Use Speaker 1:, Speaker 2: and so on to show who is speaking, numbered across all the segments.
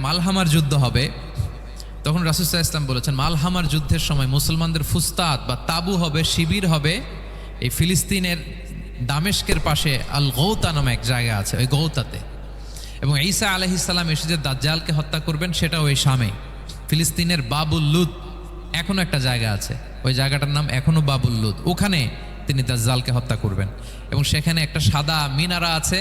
Speaker 1: মালহামার যুদ্ধ হবে, তখন রাসূল সাল্লাল্লাহু আলাইহি ওয়াসাল্লাম বলেছেন মালহামার যুদ্ধের সময় মুসলমানদের ফুস্তাত বা তাবু হবে, শিবির হবে এই ফিলিস্তিনের দামেস্কের পাশে আল গৌতা নামে এক জায়গা আছে, ওই গৌতাতে। এবং ঈসা আলাইহিস সালাম এসে যে দাজ্জালকে হত্যা করবেন সেটাও ওই শামে, ফিলিস্তিনের বাবুল লুদ এখনো একটা জায়গা আছে, ওই জায়গাটার নাম এখনো বাবুল লুদ, ওখানে তিনি দাজ্জালকে হত্যা করবেন। এবং সেখানে একটা সাদা মিনারা আছে,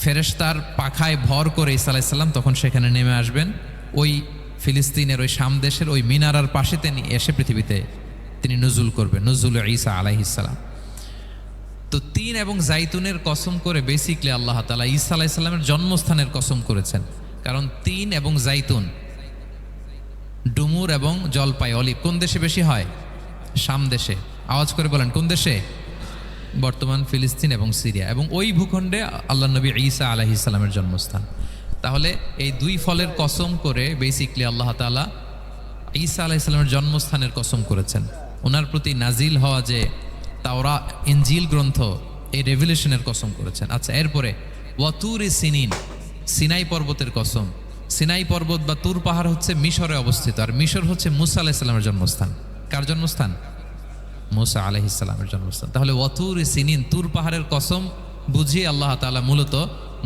Speaker 1: ফেরেশতার পাখায় ভর করে ঈসা আলাইহিস সালাম তখন সেখানে নেমে আসবেন, ওই ফিলিস্তিনের ওই শাম দেশের ওই মিনারার পাশে তিনি এসে পৃথিবীতে তিনি নজুল করবেন, নজুল ঈসা আলাইহিস সালাম। তো তিন এবং জাইতুনের কসম করে বেসিকলি আল্লাহ তাআলা ঈসা আলাইহিস সালামের জন্মস্থানের কসম করেছেন। কারণ তিন এবং জাইতুন, ডুমুর এবং জলপাই, অলিভ কোন দেশে বেশি হয়? শাম দেশে। আওয়াজ করে বলেন কোন দেশে? বর্তমান ফিলিস্তিন এবং সিরিয়া, এবং ওই ভূখণ্ডে আল্লাহ নবী ঈসা আলাইহিস সালামের জন্মস্থান। তাহলে এই দুই ফলের কসম করে বেসিকলি আল্লাহ তাআলা ঈসা আলাইহিস সালামের জন্মস্থানের কসম করেছেন। ওনার প্রতি নাজিল হওয়া যে তাওরাত ইনজিল গ্রন্থ, এই রেভিলেশনের কসম করেছেন। আচ্ছা, এরপরে ওয়াতুরি সিনিন, সিনাই পর্বতের কসম। সিনাই পর্বত বা তুর পাহাড় হচ্ছে মিশরে অবস্থিত, আর মিশর হচ্ছে মুসা আলাইহিস সালামের জন্মস্থান। কার জন্মস্থান? মুসা আলাইহিস সালামের জন্মস্থান। তাহলে ওয়াতুরি সিনিন, তুর পাহাড়ের কসম বুঝিয়ে আল্লাহ তাআলা মূলত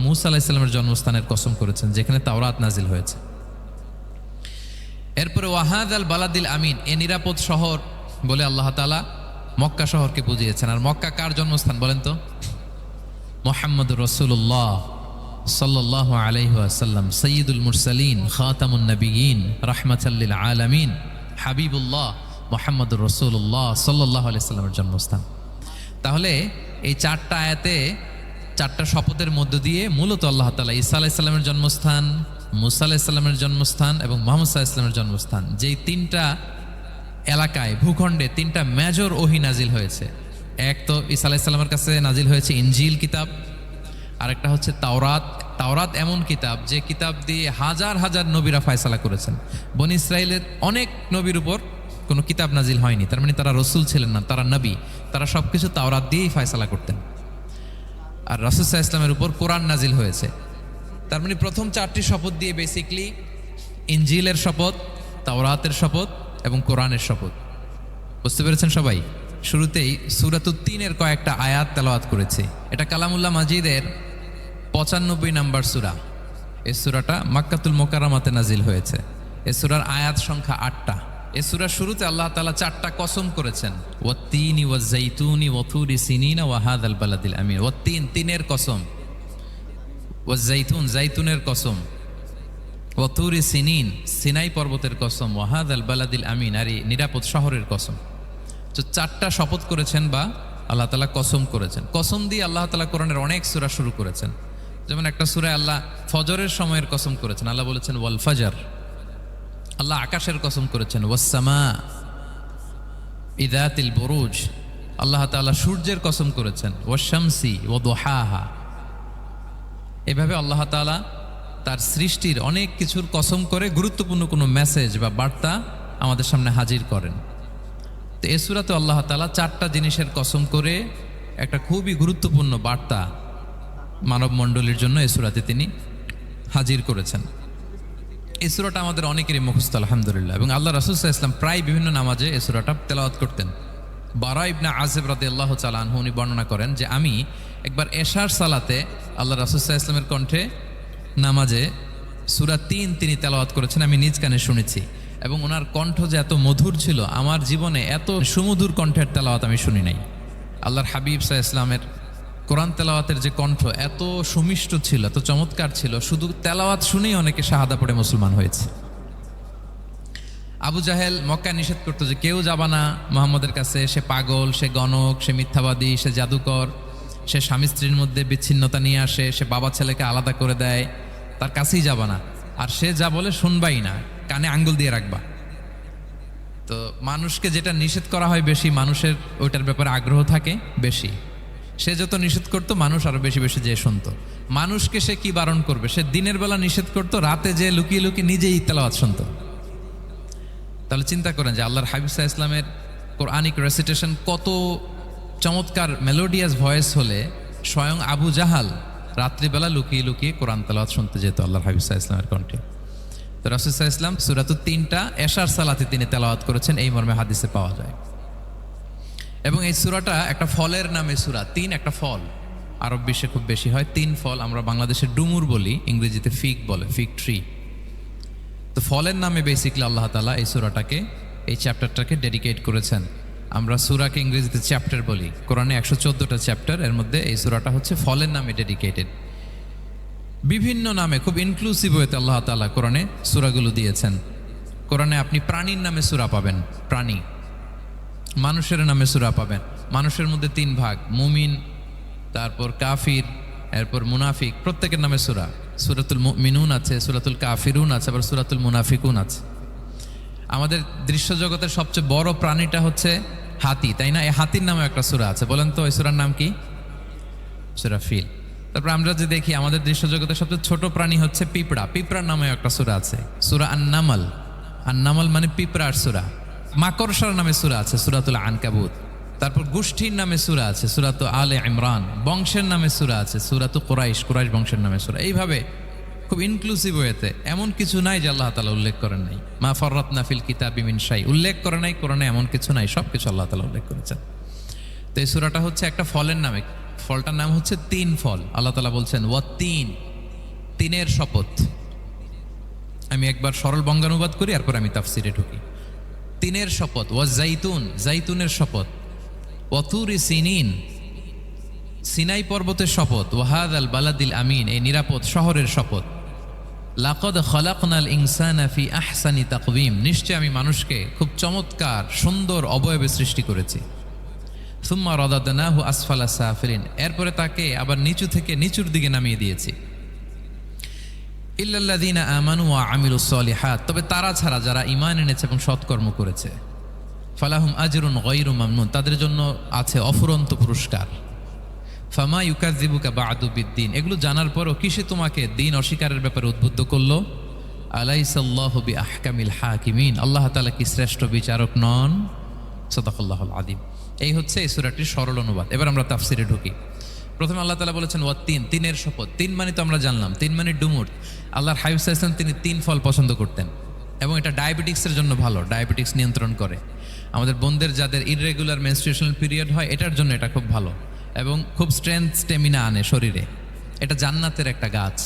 Speaker 1: মুসা আলাইহিস সালামের জন্মস্থানের কসম করেছেন, যেখানে তাওরাত নাজিল হয়েছে। এরপরে ওয়াহাদাল বালাদিল আমিন, এ নিরাপদ শহর বলে আল্লাহ তাআলা মক্কা শহরকে বুঝিয়েছেন। আর মক্কা কার জন্মস্থান বলেন তো? মুহাম্মদুর রাসূলুল্লাহ সাল্লাল্লাহু আলাইহি ওয়াসাল্লাম, সাইয়্যিদুল মুরসালিন, খাতামুন নবিয়্যিন, রাহমাতাল লিল আলামিন, হাবিবুল্লাহ মুহাম্মদুর রাসূলুল্লাহ সাল্লাল্লাহু আলাইহি ওয়াসাল্লামের জন্মস্থান। তাহলে এই চারটা আয়াতে, চারটা শপথের মধ্য দিয়ে মূলত আল্লাহ তাআলা ঈসা আলাইহিস সালামের জন্মস্থান, মুসা আলাইহিস সালামের জন্মস্থান এবং মুহাম্মদ সাল্লাল্লাহু আলাইহি ওয়াসাল্লামের জন্মস্থান, যেই তিনটা এলাকায়, ভূখণ্ডে তিনটা মেজর ওহী নাজিল হয়েছে। এক তো ঈসা আলাইহিস সালামের কাছে নাজিল হয়েছে ইনজিল কিতাব, আরেকটা হচ্ছে তাওরাত। তাওরাত এমন কিতাব যে কিতাব দিয়ে হাজার হাজার নবীরা ফয়সালা করেছেন। বনী ইসরাইলের অনেক নবীর উপর কোনো কিতাব নাজিল হয়নি, তার মানে তারা রসুল ছিলেন না, তারা নবী, তারা সবকিছু তাওরাত দিয়েই ফয়সালা করতেন। আর রাসূল সাল্লাল্লাহু আলাইহি ওয়াসাল্লামের উপর কোরআন নাজিল হয়েছে। তার মানে প্রথম চারটি শপথ দিয়ে বেসিকলি ইনজিলের শপথ, তাওরাতের শপথ এবং কোরআনের শপথ। বুঝতে পেরেছেন সবাই? শুরুতেই সূরাতুত তিনের কয়েকটা আয়াত তেলাওয়াত করেছি। এটা কালামুল্লাহ মাজিদের 95 নাম্বার সূরা। এই সূরাটা মক্কাতুল মুকাররমাতে নাজিল হয়েছে। এই সূরার আয়াত সংখ্যা 8টা। এই সূরার শুরুতে আল্লাহ তাআলা 4টা কসম করেছেন, ওয়াত-তিনি ওয়াজ-জাইতুনি ওয়া-তুরি সিনিনা ওয়া হাযাল বালাদিল আমিন। ওয়াত-তিন, তিনের কসম, ওয়াজ-জাইতুন, জাইতুনের কসম, ওয়াতুরি সিনিন, সিনাই পর্বতের কসম, ওয়াহাদাল বালাদিল আমিন, আর এই নিরাপদ শহরের কসম। তো 4টা শপথ করেছেন বা আল্লাহ তাআলা কসম করেছেন। কসম দিয়ে আল্লাহ তাআলা কোরআনের অনেক সূরা শুরু করেছেন। যেমন একটা সূরায় আল্লাহ ফজরের সময়ের কসম করেছেন, আল্লাহ বলেছেন ওয়াল ফাজর। আল্লাহ আকাশের কসম করেছেন ওয়াস সামা ইযাতিল বুরুজ। আল্লাহ তাআলা সূর্যের কসম করেছেন ওয়াশ শামসি ওয়া দুহাহা। এভাবে আল্লাহ তাআলা তার সৃষ্টির অনেক কিছুর কসম করে গুরুত্বপূর্ণ কোনো মেসেজ বা বার্তা আমাদের সামনে হাজির করেন। তো এই সূরাতে আল্লাহ তাআলা 4টা জিনিসের কসম করে একটা খুবই গুরুত্বপূর্ণ বার্তা মানব মণ্ডলীর জন্য এই সূরাতে তিনি হাজির করেছেন। এই সূরাটা আমাদের অনেকেরই মুখস্থ আলহামদুলিল্লাহ, এবং আল্লাহ রাসূল সাল্লাল্লাহু আলাইহি ওয়াসাল্লাম প্রায় বিভিন্ন নামাজে এই সূরাটা তেলাওয়াত করতেন। বারা ইবনে আযিব রাদিয়াল্লাহু তাআলা আনহু উনি বর্ণনা করেন যে আমি একবার এশার সালাতে আল্লাহ রাসূল সাল্লাল্লাহু আলাইহি ওয়াসাল্লামের কণ্ঠে নামাজে সূরা 3 তিনি তেলাওয়াত করেছেন, আমি নিজ কানে শুনেছি। এবং ওনার কণ্ঠ যে এত মধুর ছিল, আমার জীবনে এত সুমধুর কণ্ঠের তেলাওয়াত আমি শুনি নাই। আল্লাহর হাবিব সাল্লাল্লাহু আলাইহি ওয়াসাল্লামের কোরআন তেলাওয়াতের যে কণ্ঠ এত সুমিষ্ট ছিল, এত চমৎকার ছিল, শুধু তেলাওয়াত শুনেই অনেকে শাহাদা পড়ে মুসলমান হয়েছে। আবু জাহেল মক্কায় নিষেধ করতো যে কেউ যাবা না মুহাম্মদের কাছে, সে পাগল, সে গণক, সে মিথ্যাবাদী, সে জাদুকর, সে স্বামী স্ত্রীর মধ্যে বিচ্ছিন্নতা নিয়ে আসে, সে বাবা ছেলেকে আলাদা করে দেয়, তার কাছেই যাবা না। আর সে যা বলে শুনবাই না, কানে আঙ্গুল দিয়ে রাখবা। তো মানুষকে যেটা নিষেধ করা হয় বেশি, মানুষের ওইটার ব্যাপারে আগ্রহ থাকে বেশি। সে যত নিষেধ করতো মানুষ আরো বেশি বেশি যে শুনতো। মানুষকে সে কি বারণ করবে? সে দিনের বেলা নিষেধ করতো, রাতে যে লুকিয়ে লুকিয়ে নিজেই তেলাওয়াত শুনতো। তাহলে চিন্তা করেন যে আল্লাহর হাবিব সাল্লাল্লাহু আলাইহি ওয়াসাল্লামের কোরআনিক রেসিটেশন কত চমৎকার মেলোডিয়াস ভয়েস হলে স্বয়ং আবু জাহাল রাত্রিবেলা লুকিয়ে লুকিয়ে কোরআন তেলাওয়াত শুনতে যেত আল্লাহর হাবিব সাল্লাল্লাহু আলাইহি ওয়াসাল্লামের কণ্ঠে। তো রাসূল সাল্লাল্লাহু আলাইহি ওয়াসাল্লাম সূরাতুত তিনটা এশার সালাতে তিনি তেলাওয়াত করেছেন, এই মর্মে হাদিসে পাওয়া যায়। এবং এই সূরাটা একটা ফলের নামে সূরা। তিন একটা ফল, আরব বিশ্বে খুব বেশি হয়। তিন ফল, আমরা বাংলাদেশে ডুমুর বলি, ইংরেজিতে ফিগ বলে, ফিগ ট্রি। তো ফলের নামে বেসিকলি আল্লাহ তাআলা এই সূরাটাকে, এই চ্যাপ্টারটাকে ডেডিকেট করেছেন। আমরা সূরাকে ইংরেজিতে চ্যাপ্টার বলি। কোরআনে 114টা চ্যাপ্টার, এর মধ্যে এই সূরাটা হচ্ছে ফলের নামে ডেডিকেটেড। বিভিন্ন নামে খুব ইনক্লুসিভ হয়েতে আল্লাহ তাআলা কোরআনে সূরাগুলো দিয়েছেন। কোরআনে আপনি প্রাণীর নামে সূরা পাবেন, প্রাণী। মানুষের নামে সূরা পাবেন। মানুষের মধ্যে তিন ভাগ, মুমিন, তারপর কাফির, এরপর মুনাফিক। প্রত্যেকের নামে সূরা। সূরাতুল মুমিনুন আছে, সূরাতুল কাফিরুন আছে, আবার সূরাতুল মুনাফিকুন আছে। আমাদের দৃশ্য জগতের সবচেয়ে বড় প্রাণীটা হচ্ছে হাতি, তাই না? এই হাতির নামে একটা সূরা আছে। বলেন তো, এই সূরার নাম কি? সূরা ফিল। তারপর আমরা যে দেখি আমাদের দৃশ্য জগতের সবচেয়ে ছোট প্রাণী হচ্ছে পিঁপড়া। পিঁপড়ার নামে একটা সূরা আছে, সূরা আন-নামল। আন-নামল মানে পিঁপড়ার সূরা। মাকড়সার নামে সূরা আছে, সূরাতুল আনকাবুত। তারপর গোষ্ঠীর নামে সূরা আছে, সূরাতুল আলে ইমরান। বংশের নামে সূরা আছে, সূরাতুল কুরাইশ, কুরাইশ বংশের নামে সূরা। এইভাবে খুব ইনক্লুসিভ হয়েতে এমন কিছু নাই যে আল্লাহ তাআলা উল্লেখ করেন নাই। মা ফাররাতনা ফিল কিতাবি মিন শাই, উল্লেখ করে নাই কোরআনে এমন কিছু নাই, সব কিছু আল্লাহ তাআলা উল্লেখ করেছেন। তো এই সূরাটা হচ্ছে একটা ফলের নামে। ফলটার নাম হচ্ছে তিন ফল। আল্লাহ তাআলা বলছেন ওয়াত-তিন, তিনের শপথ। আমি একবার সরল বঙ্গানুবাদ করি, এরপর আমি তাফসিরে ঢুকি। তিনের শপথ। ওয়াজ-জাইতুন, জাইতুনের শপথ। ওয়াতুরি সিনিন, সিনাই পর্বতের শপথ। ওয়াহাদাল বালাদিল আমিন, এই নিরাপদ শহরের শপথ। লাকাদ খালাকনাল ইনসানা ফি আহসানি তাকওয়িম, নিশ্চয় আমি মানুষকে খুব চমৎকার সুন্দর অবয়বে সৃষ্টি করেছি। সুম্মা রাদাদনাহু আসফালা সাফিলিন, এরপরে তাকে আবার নিচু থেকে নিচুর দিকে নামিয়ে দিয়েছি। ইল্লাল্লাযীনা আমানু ওয়া আমিলুস সলিহাত, তবে তারা ছাড়া যারা ঈমান এনেছে এবং সৎকর্ম করেছে। ফালাহুম আজরুন গায়রু মামনুন, তাদের জন্য আছে অফুরন্ত পুরস্কার। ফামা ইউকাযযিবুকা বা'দু বিদ্দিন, এগুলো জানার পরও কিসে তোমাকে দিন অস্বীকারের ব্যাপারে উদ্বুদ্ধ করলো? আলাইসাল্লাহু বিআহকামিল হাকিমিন, আল্লাহ তাআলা কি শ্রেষ্ঠ বিচারক নন? সাদাকাল্লাহুল আযীম। এই হচ্ছে এই সূরাটির সরল অনুবাদ। এবার আমরা তাফসিরে ঢুকি। প্রথমে আল্লাহ তাআলা বলেছেন ওয়াত-তিন, তিনের শপথ। তিন মানে তো আমরা জানলাম, তিন মানে ডুমুর। আল্লাহর হাবিব সাল্লাল্লাহু আলাইহি ওয়াসাল্লাম তিনি তিন ফল পছন্দ করতেন, এবং এটা ডায়াবেটিক্সের জন্য ভালো, ডায়াবেটিক্স নিয়ন্ত্রণ করে। আমাদের বোনদের যাদের ইররেগুলার মেনস্ট্রুয়েশনাল পিরিয়ড হয়, এটার জন্য এটা খুব ভালো, এবং খুব স্ট্রেংথ, স্টেমিনা আনে শরীরে। এটা জান্নাতের একটা গাছ।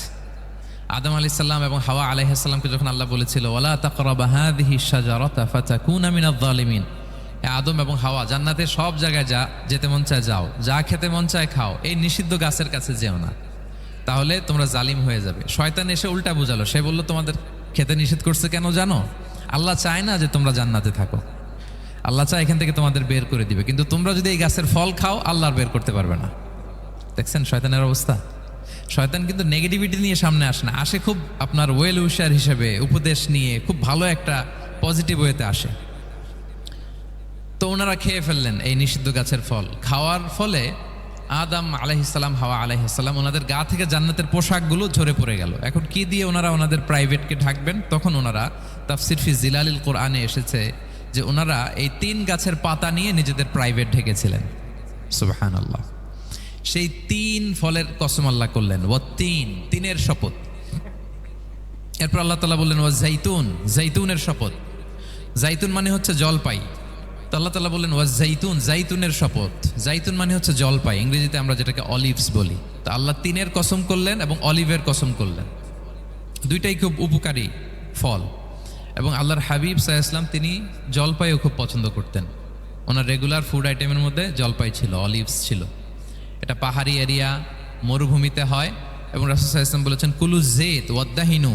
Speaker 1: আদম আলাইহিস সালাম এবং হাওয়া আলাইহিস সালামকে যখন আল্লাহ বলেছিল ওয়ালা তাকরাবা হাযিহিশ শাজারাতা ফাতাকুনা মিনায যালিমিন, আদম এবং হাওয়া জান্নাতের সব জায়গায় যেতে মন চায় যাও, যা খেতে মন চায় খাও, এই নিষিদ্ধ গাছের কাছে যেও না, তাহলে তোমরা জালিম হয়ে যাবে। শয়তান এসে উল্টা বুঝালো, সে বলল তোমাদের খেতে নিষেধ করছে কেন জানো? আল্লাহ চায় না যে তোমরা জান্নাতে থাকো, আল্লাহ চায় এখান থেকে তোমাদের বের করে দিবে, কিন্তু তোমরা যদি এই গাছের ফল খাও আল্লাহ আর বের করতে পারবে না। দেখছেন শয়তানের অবস্থা? শয়তান কিন্তু নেগেটিভিটি নিয়ে সামনে আসে না, আসে খুব আপনার ওয়েল উইশার হিসেবে, উপদেশ নিয়ে, খুব ভালো একটা পজিটিভ ওয়েতে আসে। তো ওনারা খেয়ে ফেললেন এই নিষিদ্ধ গাছের ফল। খাওয়ার ফলে আদম আলাইহিস সালাম, হাওয়া আলাইহিস সালাম, ওনাদের গা থেকে জান্নাতের পোশাকগুলো ঝরে পড়ে গেল। এখন কি দিয়ে ওনারা ওনাদের প্রাইভেটকে ঢাকবেন? তখন ওনারা, তাফসির ফি জিলালিল কোরআনে এসেছে যে ওনারা এই তিন গাছের পাতা নিয়ে নিজেদের প্রাইভেট ঢেকেছিলেন। সুবহানাল্লাহ। সেই তিন ফলের কসম আল্লাহ করলেন, ওয়াত-তিন, তিনের শপথ। এরপর আল্লাহ তাআলা বললেন ওয়াজ-জাইতুন, জাইতুনের শপথ। জাইতুন মানে হচ্ছে জলপাই। তো আল্লাহ তাআলা বললেন ওয়াজ-জাইতুন, জাইতুনের শপথ। জাইতুন মানে হচ্ছে জলপাই, ইংরেজিতে আমরা যেটাকে অলিভস বলি। তো আল্লাহ তিনের কসম করলেন এবং অলিভের কসম করলেন। দুইটাই খুব উপকারী ফল, এবং আল্লাহর হাবিব সাল্লাল্লাহু আলাইহি ওয়াসাল্লাম তিনি জলপাইও খুব পছন্দ করতেন। ওনার রেগুলার ফুড আইটেমের মধ্যে জলপাই ছিল, অলিভস ছিল। এটা পাহাড়ি এরিয়া, মরুভূমিতে হয়, এবং রাসূল সাল্লাল্লাহু আলাইহি ওয়াসাল্লাম বলেছেন কুলু যাইত ওয়াদ-দাহিনু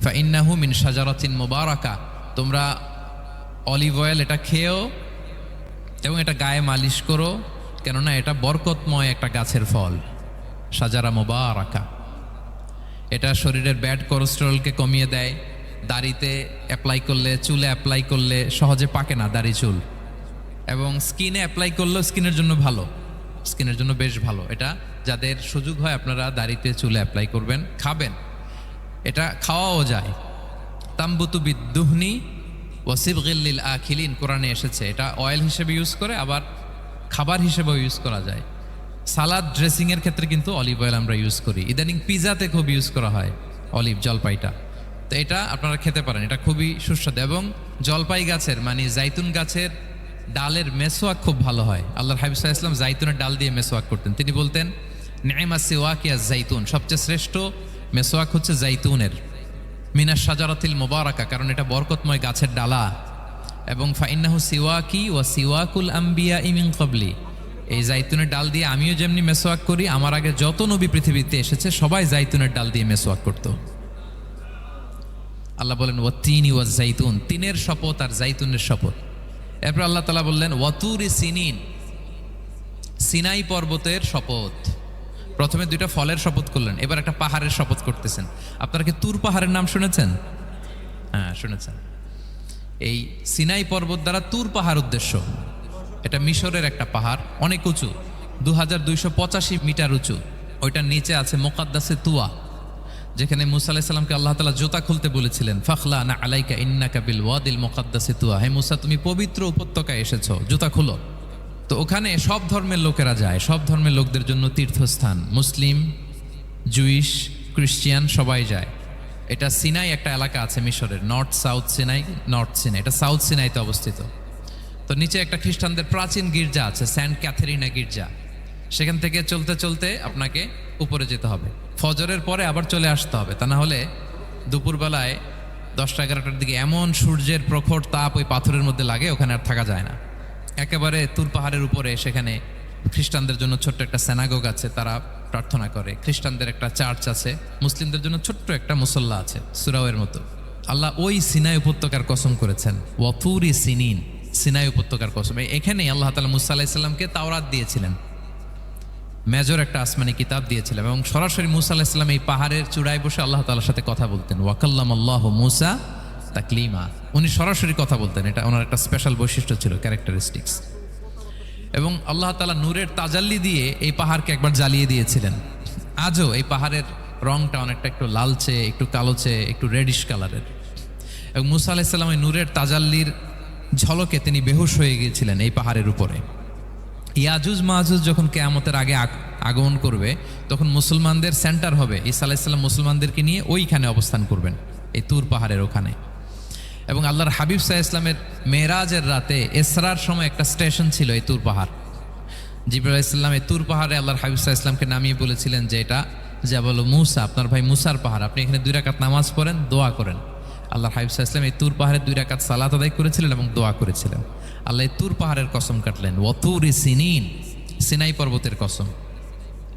Speaker 1: ফাইন্নাহু মিন শাজারাতিন মুবারাকা, তোমরা অলিভ অয়েল এটা খেয়েও এবং এটা গায়ে মালিশ করো, কেননা এটা বরকতময় একটা গাছের ফল, শাজারা মুবারাকা। এটা শরীরের ব্যাড কোলেস্টেরলকে কমিয়ে দেয়। দাড়িতে অ্যাপ্লাই করলে, চুলে অ্যাপ্লাই করলে সহজে পাকে না দাড়ি চুল, এবং স্কিনে অ্যাপ্লাই করলেও স্কিনের জন্য ভালো, স্কিনের জন্য বেশ ভালো। এটা যাদের সুযোগ হয় আপনারা দাড়িতে চুলে অ্যাপ্লাই করবেন, খাবেন। এটা খাওয়াও যায়। তাম্বুতু বিদ্দুহনি ওয়াসিবগিল লিল আখিলিন, কোরআনে এসেছে। এটা অয়েল হিসেবে ইউজ করে, আবার খাবার হিসেবেও ইউজ করা যায়। সালাদ ড্রেসিংয়ের ক্ষেত্রে কিন্তু অলিভ অয়েল আমরা ইউজ করি। ইদানিং পিজাতে খুব ইউজ করা হয় অলিভ, জলপাইটা। তো এটা আপনারা খেতে পারেন, এটা খুবই সুস্বাদু। এবং জলপাই গাছের মানে জাইতুন গাছের ডালের মেসোয়াক খুব ভালো হয়। আল্লাহর হাবিব সাল্লাল্লাহু আলাইহি ওয়াসাল্লাম জাইতুনের ডাল দিয়ে মেসোয়াক করতেন। তিনি বলতেন নি'মা সিওয়াকিয়া জাইতুন, সবচেয়ে শ্রেষ্ঠ মেসোয়াক হচ্ছে জাইতুনের, মিনাশ শাজারাতিল মুবারাকা, কারণ এটা বরকতময় গাছের ডালা। এবং ফাইন্নাহু সিওয়াকি ওয়া সিওয়াকুল আম্বিয়া মিন ক্বাবলি, এই জাইতুনের ডাল দিয়ে আমিও যেমনি মেসোয়াক করি, আমার আগে যত নবী পৃথিবীতে এসেছে সবাই জাইতুনের ডাল দিয়ে মেসোয়াক করত। আল্লাহ বলেন ওয়াতিনি ওয়াজ জাইতুন, তিনের শপথ আর জাইতুনের শপথ। এরপর আল্লাহ তাআলা বললেন ওয়াতুরি সিনিন, সিনাই পর্বতের শপথ। প্রথমে দুইটা ফলের শপথ করলেন, এবার একটা পাহাড়ের শপথ করতেছেন। আপনারা কি তুর পাহাড়ের নাম শুনেছেন? হ্যাঁ শুনেছেন। এই সিনাই পর্বত দ্বারা তুর পাহাড় উদ্দেশ্য। এটা মিশরের একটা পাহাড়, অনেক উঁচু, 2285 মিটার উঁচু। ওইটার নিচে আছে মুকাদ্দাসে তুয়া, যেখানে মুসা আলাইহিস সালামকে আল্লাহ তাআলা জুতা খুলতে বলেছিলেন, ফাখলা না আলাইকা ইন্নাকা বিল ওয়াদিল মুকাদ্দাসে তুয়া, হে মুসা তুমি পবিত্র উপত্যকায় এসেছো, জুতা খুলো। তো ওখানে সব ধর্মের লোকেরা যায়, সব ধর্মের লোকদের জন্য তীর্থস্থান, মুসলিম, জুইশ, খ্রিস্টিয়ান সবাই যায়। এটা সিনাই একটা এলাকা আছে মিশরের, north south Sinai, north Sinai, এটা সাউথ সিনাইতে অবস্থিত। তো নিচে একটা খ্রিস্টানদের প্রাচীন গির্জা আছে, সেন্ট ক্যাথেরিনা গির্জা। সেখান থেকে চলতে চলতে আপনাকে উপরে যেতে হবে, ফজরের পরে আবার চলে আসতে হবে, তা না হলে দুপুরবেলায় 10টা-11টার দিকে এমন সূর্যের প্রখর তাপ ওই পাথরের মধ্যে লাগে, ওখানে আর থাকা যায় না। একেবারে তুর পাহাড়ের উপরে সেখানে খ্রিস্টানদের জন্য ছোট্ট একটা সেনাগোগ আছে, তারা প্রার্থনা করে। খ্রিস্টানদের একটা চার্চ আছে, মুসলিমদের জন্য ছোট্ট একটা মুসল্লা আছে সুরাওয়ের মতো। আল্লাহ ওই সিনাই উপত্যকার কসম করেছেন, ওয়াতুরি সিনিন, সিনাই উপত্যকার কসম। এখানেই আল্লাহ তাআলা মুসা আলাইহিস সালামকে তাওরাত দিয়েছিলেন, মেজর একটা আসমানি কিতাব দিয়েছিলেন, এবং সরাসরি মুসা আলাইহিস সালাম এই পাহাড়ের চূড়ায় বসে আল্লাহ তাআলার সাথে কথা বলতেন। ওয়াকাল্লামাল্লাহু মুসা তাকলিমা, উনি সরাসরি কথা বলতেন, এটা ওনার একটা স্পেশাল বৈশিষ্ট্য ছিল, ক্যারেক্টারিস্টিক্স। এবং আল্লাহ তাআলা নূরের তাজাল্লি দিয়ে এই পাহাড়কে একবার জ্বালিয়ে দিয়েছিলেন। আজও এই পাহাড়ের রংটা অনেকটা একটু লালচে, একটু কালোচে, একটু রেডিশ কালারের। এবং মুসা আলাইহিস সালাম এই নূরের তাজাল্লির ঝলকে তিনি বেহুশ হয়ে গিয়েছিলেন এই পাহাড়ের উপরে। ইয়াজুজ মাহাজুজ যখন কিয়ামতের আগে আগমন করবে, তখন মুসলমানদের সেন্টার হবে। ঈসা আলাইহিস সালাম মুসলমানদেরকে নিয়ে ওইখানে অবস্থান করবেন, এই তুর পাহাড়ের ওখানে। এবং আল্লাহর হাবিব সাল্লাল্লাহু আলাইহি ওয়াসাল্লামের মেরাজের রাতে ইসরার সময় একটা স্টেশন ছিল এই তুর পাহাড়। জিবরাইল আলাইহিস সালাম এই তুর পাহাড়ে আল্লাহর হাবিব সাল্লাল্লাহু আলাইহি ওয়াসাল্লামকে নামিয়ে বলেছিলেন যে এটা জাবাল মুসা, আপনার ভাই মুসার পাহাড়, আপনি এখানে 2 রাকাত নামাজ পড়েন, দোয়া করেন। আল্লাহর হাবিব সাল্লাল্লাহু আলাইহি ওয়াসাল্লাম এই তুর পাহাড়ে 2 রাকাত সালাত আদায় করেছিলেন এবং দোয়া করেছিলেন। আল্লাহ এই তুর পাহাড়ের কসম কাটলেন, ওয়াতুরি সিনিন, সিনাই পর্বতের কসম,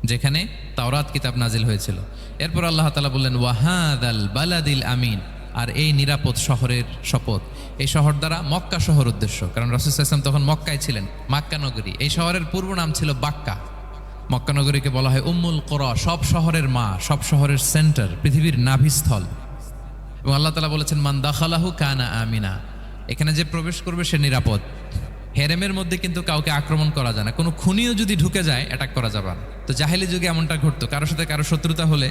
Speaker 1: যেখানে তাওরাত কিতাব নাজিল হয়েছিল। এরপর আল্লাহ তাআলা বললেন ওয়াহাদাল বালাদিল আমিন, আর এই নিরাপদ শহরের শপথ। এই শহর দ্বারা মক্কা শহর উদ্দেশ্য, কারণ রাসূল সাল্লাল্লাহু আলাইহি ওয়াসাল্লাম তখন মক্কায় ছিলেন, মক্কা নগরী। এই শহরের পূর্ব নাম ছিল বাক্কা। মক্কা নগরীকে বলা হয় উম্মুল কুরা, সব শহরের মা, সব শহরের সেন্টার, পৃথিবীর নাভিস্থল। এবং আল্লাহ তাআলা বলেছেন মান দাখালাহু কানা আমিনা, এখানে যে প্রবেশ করবে সে নিরাপদ। হেরেমের মধ্যে কিন্তু কাউকে আক্রমণ করা যায় না, কোনো খুনিও যদি ঢুকে যায় অ্যাটাক করা যাবে না। তো জাহেলি যুগে এমনটা ঘটতো, কারোর সাথে কারো শত্রুতা হলে,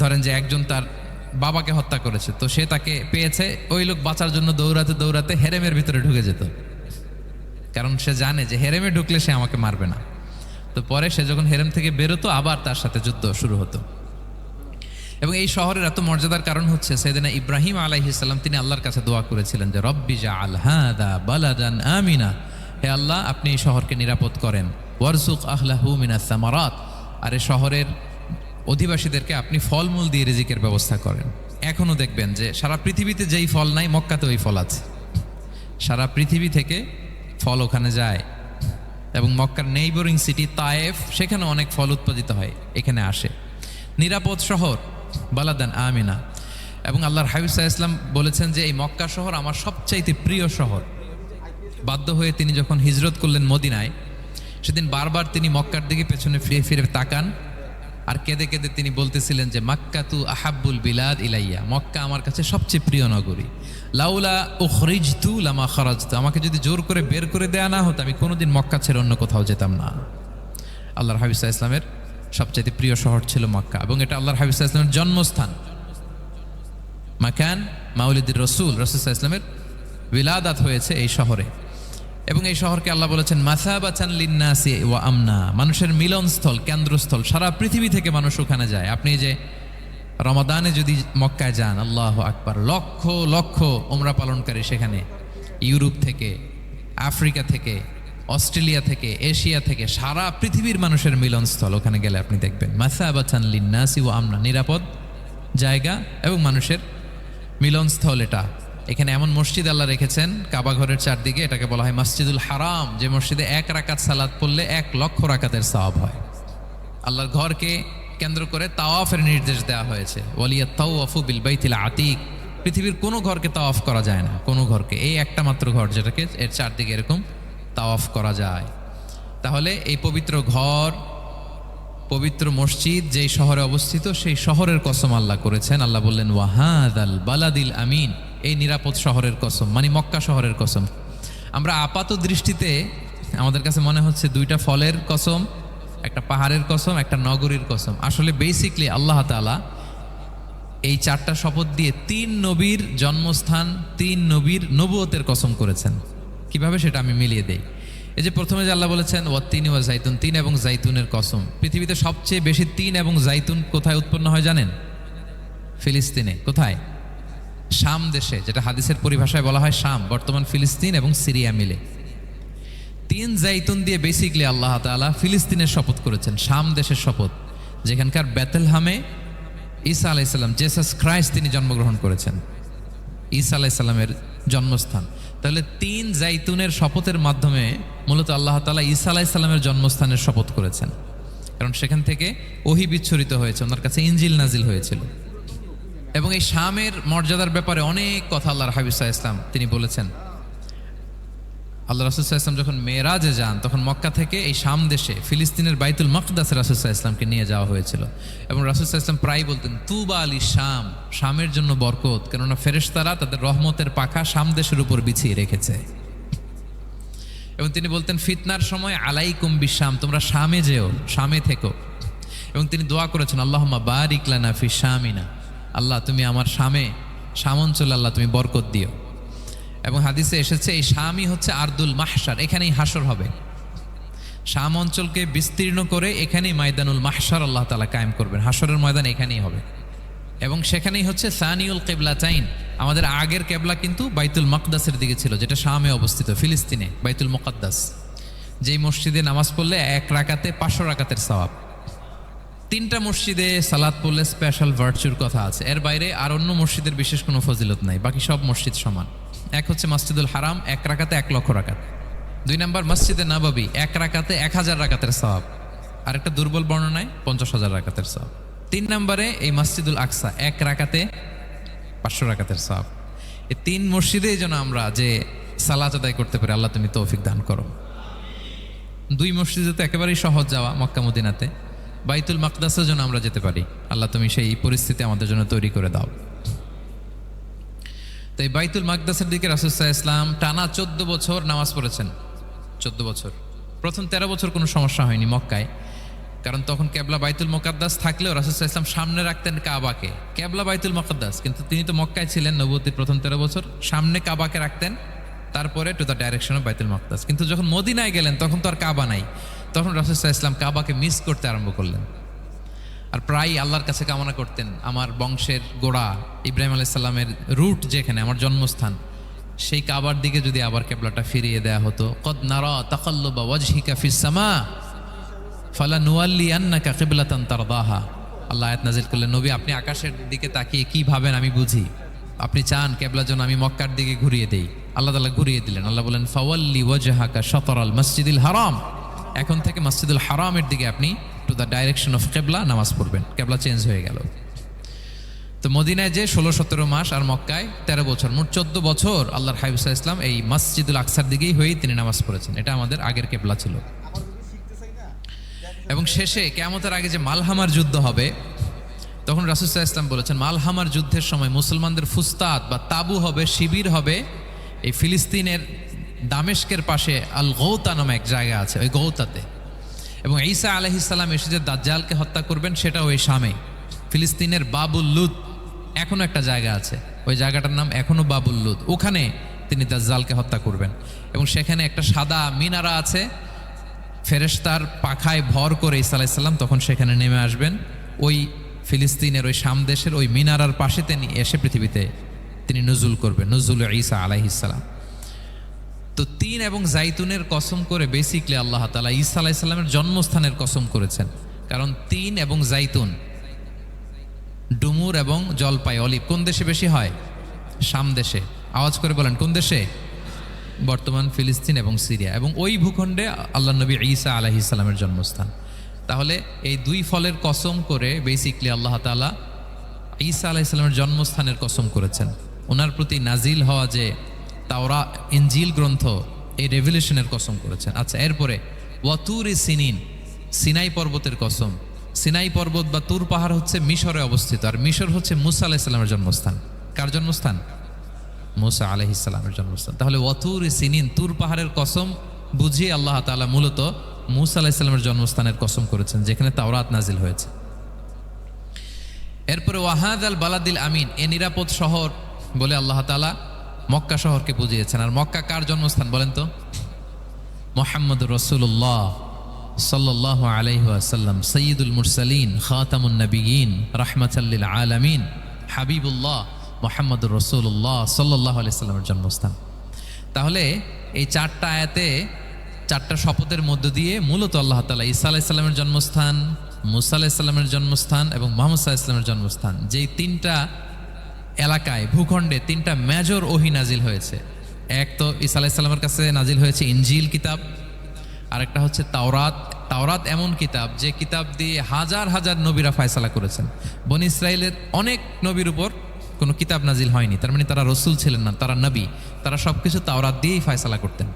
Speaker 1: ধরেন যে একজন তার বাবাকে হত্যা করেছে, তো সে তাকে পেয়েছে, ওই লোক বাঁচার জন্য দৌড়াতে দৌড়াতে হেরেমের ভিতরে ঢুকে যেত, কারণ সে জানে যে হেরেমে ঢুকলে সে আমাকে মারবে না। তো পরে সে যখন হেরেম থেকে বেরোতো, আবার তার সাথে যুদ্ধ শুরু হতো। এবং এই শহরের এত মর্যাদার কারণ হচ্ছে সাইয়েদনা ইব্রাহিম আলাইহিস সালাম, তিনি আল্লাহর কাছে দোয়া করেছিলেন যে রব্বি জাআল হাদা বালাদান আমিনা, হে আল্লাহ আপনি এই শহরকে নিরাপদ করেন, ওয়ারযুক আহলাহু মিনাস সামারাত, আর এই শহরের অধিবাসীদেরকে আপনি ফলমূল দিয়ে রিজিকের ব্যবস্থা করেন। এখনো দেখবেন যে সারা পৃথিবীতে যেই ফল নাই, মক্কাতে ওই ফল আছে। সারা পৃথিবী থেকে ফল ওখানে যায়। এবং মক্কার নেইবরিং সিটি তায়েফ, সেখানে অনেক ফল উৎপাদিত হয়, এখানে আসে। নিরাপদ শহর বালাদান আমিনা। এবং আল্লাহর হাবিব সাল্লাল্লাহু আলাইহি ওয়াসাল্লাম বলেছেন যে এই মক্কা শহর আমার সবচাইতে প্রিয় শহর। বাধ্য হয়ে তিনি যখন হিজরত করলেন মদিনায়, সেদিন বারবার তিনি মক্কার দিকে পেছনে ফিরে ফিরে তাকান, আর কেঁদে কেঁদে তিনি বলতেছিলেন যে মাক্কাতু আহাব্বুল বিলাদ ইলাইয়া, মক্কা আমার কাছে সবচেয়ে প্রিয় নগরী। লাউলা উখরিজতু লামা খারাজতু, আমাকে যদি জোর করে বের করে দেয়া না হতো, আমি কোনোদিন মক্কা ছেড়ে অন্য কোথাও যেতাম না। আল্লাহর হাবিব সাল্লাল্লাহু আলাইহি ওয়াসাল্লামের সবচেয়ে প্রিয় শহর ছিল মক্কা, এবং এটা আল্লাহর হাবিব সাল্লাল্লাহু আলাইহি ওয়াসাল্লামের জন্মস্থান, মাকান মাউলিদির রাসূল। রাসূল সাল্লাল্লাহু আলাইহি ওয়াসাল্লামের বিলাদাত হয়েছে এই শহরে। এবং এই শহরকে আল্লাহ বলেছেন মাসাবাতান লিন্নাসি ওয়া আমনা, মানুষের মিলনস্থল, কেন্দ্রস্থল। সারা পৃথিবী থেকে মানুষ ওখানে যায়। আপনি যে রমাদানে যদি মক্কায় যান, আল্লাহ আকবার, লক্ষ লক্ষ ওমরা পালনকারী সেখানে, ইউরোপ থেকে, আফ্রিকা থেকে, অস্ট্রেলিয়া থেকে, এশিয়া থেকে, সারা পৃথিবীর মানুষের মিলনস্থল। ওখানে গেলে আপনি দেখবেন মাসাবাতান লিন্নাসি ওয়া আমনা, নিরাপদ জায়গা এবং মানুষের মিলনস্থল। এটা এখানে এমন মসজিদ আল্লাহ রেখেছেন কাবা ঘরের চারদিকে, এটাকে বলা হয় মসজিদুল হারাম, যে মসজিদে 1 রাকাত সালাত পড়লে 1 লক্ষ রাকাতের সওয়াব হয়। আল্লাহর ঘরকে কেন্দ্র করে তাওয়াফের নির্দেশ দেওয়া হয়েছে, ওয়ালিয়াত তাওয়াফু বিল বাইতিল আতিক। পৃথিবীর কোনো ঘরকে তাওয়াফ করা যায় না, কোনো ঘরকে, এই একটা মাত্র ঘর যেটাকে এর চারদিকে এরকম তাওয়াফ করা যায়। তাহলে এই পবিত্র ঘর, পবিত্র মসজিদ যেই শহরে অবস্থিত, সেই শহরের কসম আল্লাহ করেছেন। আল্লাহ বললেন ওয়াহাদাল বালাদিল আমিন, এই নিরাপদ শহরের কসম, মানে মক্কা শহরের কসম। আমরা আপাত দৃষ্টিতে আমাদের কাছে মনে হচ্ছে দুইটা ফলের কসম, একটা পাহাড়ের কসম, একটা নগরীর কসম। আসলে বেসিকলি আল্লাহ তাআলা এই 4টা শপথ দিয়ে 3 নবীর জন্মস্থান, 3 নবীর নবুয়তের কসম করেছেন। কিভাবে সেটা আমি মিলিয়ে দেই। এই যে প্রথমে যে আল্লাহ বলেছেন ওয়াত্তিনি ওয়া জাইতুন, 3 এবং জাইতুনের কসম। পৃথিবীতে সবচেয়ে বেশি 3 এবং জাইতুন কোথায় উৎপন্ন হয় জানেন? ফিলিস্তিনে। কোথায়? শাম দেশে, যেটা হাদিসের পরিভাষায় বলা হয় শাম, বর্তমান ফিলিস্তিন এবং সিরিয়া মিলে। 3 জাইতুন দিয়ে বেসিকলি আল্লাহ তাআলা ফিলিস্তিনের শপথ করেছেন, শাম দেশের শপথ, যেখানকার বেথলহামে ঈসা আলাইহিস সালাম, জেসাস ক্রাইস্ট, তিনি জন্মগ্রহণ করেছেন, ঈসা আলাইহিস সালামের জন্মস্থান। তাহলে 3 জাইতুনের শপথের মাধ্যমে মূলত আল্লাহ তাআলা ঈসা আলাইহিস সালামের জন্মস্থানের শপথ করেছেন, কারণ সেখান থেকে ওহী বিচ্ছুরিত হয়েছে, ওনার কাছে ইনজিল নাজিল হয়েছিল। এবং এই শামের মর্যাদার ব্যাপারে অনেক কথা আল্লাহর হাবিব সাল্লাল্লাহু আলাইহি ওয়াসাল্লাম তিনি বলেছেন। আল্লাহ রাসূল সাল্লাল্লাহু আলাইহি ওয়াসাল্লাম যখন মেরাজে যান, তখন মক্কা থেকে এই শাম দেশে ফিলিস্তিনের বাইতুল মাকদাসে রাসূল সাল্লাল্লাহু আলাইহি ওয়াসাল্লামকে নিয়ে যাওয়া হয়েছিল। এবং রাসূল সাল্লাল্লাহু আলাইহি ওয়াসাল্লাম প্রায় বলতেন তুবা আলি শাম, শামের জন্য বরকত, কেননা ফেরেশতারা তাদের রহমতের পাখা শাম দেশের উপর বিছিয়ে রেখেছে। এবং তিনি বলতেন ফিতনার সময় আলাইকুম বিশাম, তোমরা শামে যেও, শামে থেকো। এবং তিনি দোয়া করেছেন আল্লাহুম্মা বারিক লানা ফি শামিনা, আল্লাহ তুমি আমার শামে, শাম অঞ্চলে আল্লাহ তুমি বরকত দিও। এবং হাদিসে এসেছে এই শামই হচ্ছে আরদুল মাহশার, এখানেই হাসর হবে। শাম অঞ্চলকে বিস্তীর্ণ করে এখানেই ময়দানুল মাহশার আল্লাহ তাআলা কায়েম করবেন, হাসরের ময়দান এখানেই হবে। এবং সেখানেই হচ্ছে সানিউল কিবলাতাইন, আমাদের আগের কেবলা কিন্তু বাইতুল মাকদাসের দিকে ছিল, যেটা শামে অবস্থিত, ফিলিস্তিনে বাইতুল মুকাদ্দাস, যেই মসজিদে নামাজ পড়লে 1 রাকাতে 500 রাকাতের সওয়াব। 3টা মসজিদে সালাত পড়লে স্পেশাল ভার্চুর কথা আছে, এর বাইরে আর অন্য মসজিদের বিশেষ কোনো ফজিলত নাই, বাকি সব মসজিদ সমান। এক হচ্ছে মসজিদুল হারাম, 1 রাকাতে 1 লক্ষ রাকাত। 2 নম্বর মসজিদে নববী, 1 রাকাতে 1000 রাকাতের সওয়াব। আর একটা দুর্বল বর্ণনায় 50,000 রাকাতের সওয়াব। 3 নম্বরে এই মসজিদুল আকসা, 1 রাকাতে 500 রাকাতের সওয়াব। এই 3 মসজিদেই যেন আমরা যে সালাত আদায় করতে পারি, আল্লাহ তুমি তৌফিক দান করো। 2 মসজিদে তো একেবারেই সহজ যাওয়া, মক্কা মদিনাতে। বাইতুল মাকদাসের জন্য আমরা যেতে পারি, আল্লাহ তুমি সেই পরিস্থিতি আমাদের জন্য তৈরি করে দাও। তো এই বাইতুল মাকদাসের দিকে রাসূল সাল্লাল্লাহু আলাইহি ওয়াসাল্লাম টানা 14 বছর নামাজ পড়েছেন। 14 বছর। প্রথম 13 বছর কোনো সমস্যা হয়নি মক্কায়, কারণ তখন কেবলা বাইতুল মুকাদ্দাস থাকলেও রাসূল সাল্লাল্লাহু আলাইহি ওয়াসাল্লাম সামনে রাখতেন কাবাকে, কেবলা বাইতুল মুকাদ্দাস, কিন্তু তিনি তো মক্কায় ছিলেন নবুয়তের প্রথম 13 বছর, সামনে কাবাকে রাখতেন, তারপরে টু দ্য ডাইরেকশন অফ বাইতুল মুকাদ্দাস। কিন্তু যখন মদিনায় গেলেন তখন তো আর কাবা নাই, তখন রাসূল সাল্লাল্লাহু আলাইহি ওয়াসাল্লাম কাবাকে মিস করতে আরম্ভ করলেন। আর প্রায় আল্লাহর কাছে কামনা করতেন, আমার বংশের গোড়া ইব্রাহিম আলাইহিস সালামের রুট যেখানে, আমার জন্মস্থান, সেই কাবার দিকে যদি আবার কেবলাটা ফিরিয়ে দেয়া হতো। কদ নারা তাকাল্লুবা ওয়াজহিকা ফিস সামা ফালানুওয়াল্লিয়ান্নাকা কিবলাতান তারদাহা। আল্লাহ আয়াত নাযিল করলেন, নবী আপনি আকাশের দিকে তাকিয়ে কি ভাবেন আমি বুঝি, আপনি চান কেবলা যেন আমি মক্কার দিকে ঘুরিয়ে দেই। আল্লাহ তাআলা ঘুরিয়ে দিলেন। আল্লাহ বলেন ফাওয়াল্লি ওয়াজহাকা শাতরাল মসজিদিল হারাম, এখন থেকে মসজিদুল হারামের দিকে আপনি টু দ্য ডাইরেকশন অফ কেবলা নামাজ পড়বেন। কেবলা চেঞ্জ হয়ে গেল। তো মদিনায় যে 16-17 মাস আর মক্কায় 13 বছর, মোট 14 বছর আল্লাহর হাবিব সাল্লাল্লাহু আলাইহি ওয়াসাল্লাম এই মসজিদুল আকসার দিকেই হয়েই তিনি নামাজ পড়েছেন। এটা আমাদের আগের কেবলা ছিল। এবং শেষে কিয়ামতের আগে যে মালহামার যুদ্ধ হবে, তখন রাসূল সাল্লাল্লাহু আলাইহি ওয়াসাল্লাম বলেছেন মালহামার যুদ্ধের সময় মুসলমানদের ফুস্তাদ বা তাবু হবে, শিবির হবে এই ফিলিস্তিনের দামেস্কের পাশে আল গৌতা নামে এক জায়গা আছে, ওই গৌতাতে। এবং ঈসা আলাইহিস সালাম এসে যে দাজ্জালকে হত্যা করবেন সেটাও ওই শামে, ফিলিস্তিনের বাবুল লুদ এখনো একটা জায়গা আছে, ওই জায়গাটার নাম এখনো বাবুল লুদ, ওখানে তিনি দাজ্জালকে হত্যা করবেন। এবং সেখানে একটা সাদা মিনারা আছে, ফেরেশতার পাখায় ভর করে ঈসা আলাইহিস সালাম তখন সেখানে নেমে আসবেন। ওই ফিলিস্তিনের ওই শাম দেশের ওই মিনারার পাশে তিনি এসে পৃথিবীতে তিনি নুজুল করবেন, নুজুল ঈসা আলাইহিস সালাম। তো তিন এবং জাইতুনের কসম করে বেসিকলি আল্লাহ তাআলা ঈসা আলাইহিস সালামের জন্মস্থানের কসম করেছেন। কারণ তিন এবং জাইতুন, ডুমুর এবং জলপাই, অলিভ কোন দেশে বেশি হয়? শাম দেশে। আওয়াজ করে বলেন কোন দেশে? বর্তমান ফিলিস্তিন এবং সিরিয়া, এবং ওই ভূখণ্ডে আল্লাহ নবী ঈসা আলাইহিস সালামের জন্মস্থান। তাহলে এই দুই ফলের কসম করে বেসিকলি আল্লাহ তাআলা ঈসা আলাইহিস সালামের জন্মস্থানের কসম করেছেন। ওনার প্রতি নাজিল হওয়া যে তাওরা ইনজিল গ্রন্থ, এই রেভেলেশনের কসম করেছেন। আচ্ছা, এরপরে ওয়াতুরি সিনিন, সিনাই পর্বতের কসম। সিনাই পর্বত বা তুর পাহাড় হচ্ছে মিশরে অবস্থিত, আর মিশর হচ্ছে মুসা আলাইহিস সালামের জন্মস্থান। কার জন্মস্থান? মুসা আলাইহিস সালামের জন্মস্থান। তাহলে ওয়াতুরি সিনিন, তুর পাহাড়ের কসম বুঝিয়ে আল্লাহ তাআলা মূলত মুসা আলাইহিস সালামের জন্মস্থানের কসম করেছেন, যেখানে তাওরাত নাজিল হয়েছে। এরপরে ওয়াহাদাল বালাদিল আমিন, এ নিরাপদ শহর বলে আল্লাহ তাআলা মক্কা শহরকে বুঝিয়েছেন। আর মক্কা কার জন্মস্থান বলেন তো? মুহাম্মদুর রাসূলুল্লাহ সাল্লাল্লাহু আলাইহি ওয়াসাল্লাম, সাইয়্যিদুল মুরসালিন, খাতামুন নবিয়্যিন, রাহমাতাল লিল আলামিন, হাবিবুল্লাহ মুহাম্মদুর রাসূলুল্লাহ সাল্লাল্লাহু আলাইহি ওয়াসাল্লামের জন্মস্থান। তাহলে এই চারটা আয়াতে, চারটা শপথের মধ্য দিয়ে মূলত আল্লাহ তাআলা ঈসা আলাইহিস সালামের জন্মস্থান, মুসা আলাইহিস সালামের জন্মস্থান এবং মুহাম্মদ সাল্লাল্লাহু আলাইহি ওয়াসাল্লামের জন্মস্থান, যেই তিনটা এলাকায়, ভূখণ্ডে তিনটা মেজর ওহী নাজিল হয়েছে। এক তো ঈসা আলাইহিস সালামের কাছে নাজিল হয়েছে ইনজিল কিতাব, আরেকটা হচ্ছে তাওরাত। তাওরাত এমন কিতাব যে কিতাব দিয়ে হাজার হাজার নবীরা ফয়সালা করেছেন। বনি ইসরাইলের অনেক নবীর উপর কোনো কিতাব নাজিল হয়নি, তার মানে তারা রসুল ছিলেন না, তারা নবী। তারা সবকিছু তাওরাত দিয়েই ফয়সালা করতেন।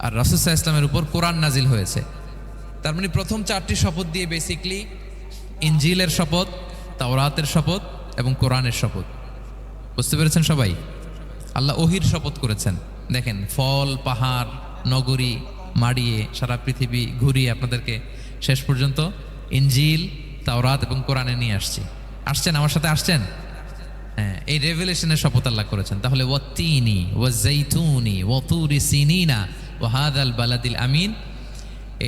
Speaker 1: আর রাসূল সাল্লাল্লাহু আলাইহি ওয়াসাল্লামের উপর কোরআন নাজিল হয়েছে। তার মানে প্রথম চারটি শপথ দিয়ে বেসিকলি ইনজিলের শপথ, তাওরাতের শপথ এবং কোরআনের শপথ। বুঝতে পেরেছেন সবাই? আল্লাহ ওহির শপথ করেছেন। দেখেন, ফল, পাহাড়, নগরী মাড়িয়ে সারা পৃথিবী ঘুরিয়ে আপনাদেরকে শেষ পর্যন্ত ইনজিল, তাওরাত এবং কোরআনে নিয়ে আসছেন। আমার সাথে আসছেন? হ্যাঁ, এই রেভেলেশনের শপথ আল্লাহ করেছেন। তাহলে ওয়াত্তিনি ওয়াজাইতুনি ওয়াতুরি সিনিনা ওয়া হাদাল বালাদিল আমিন,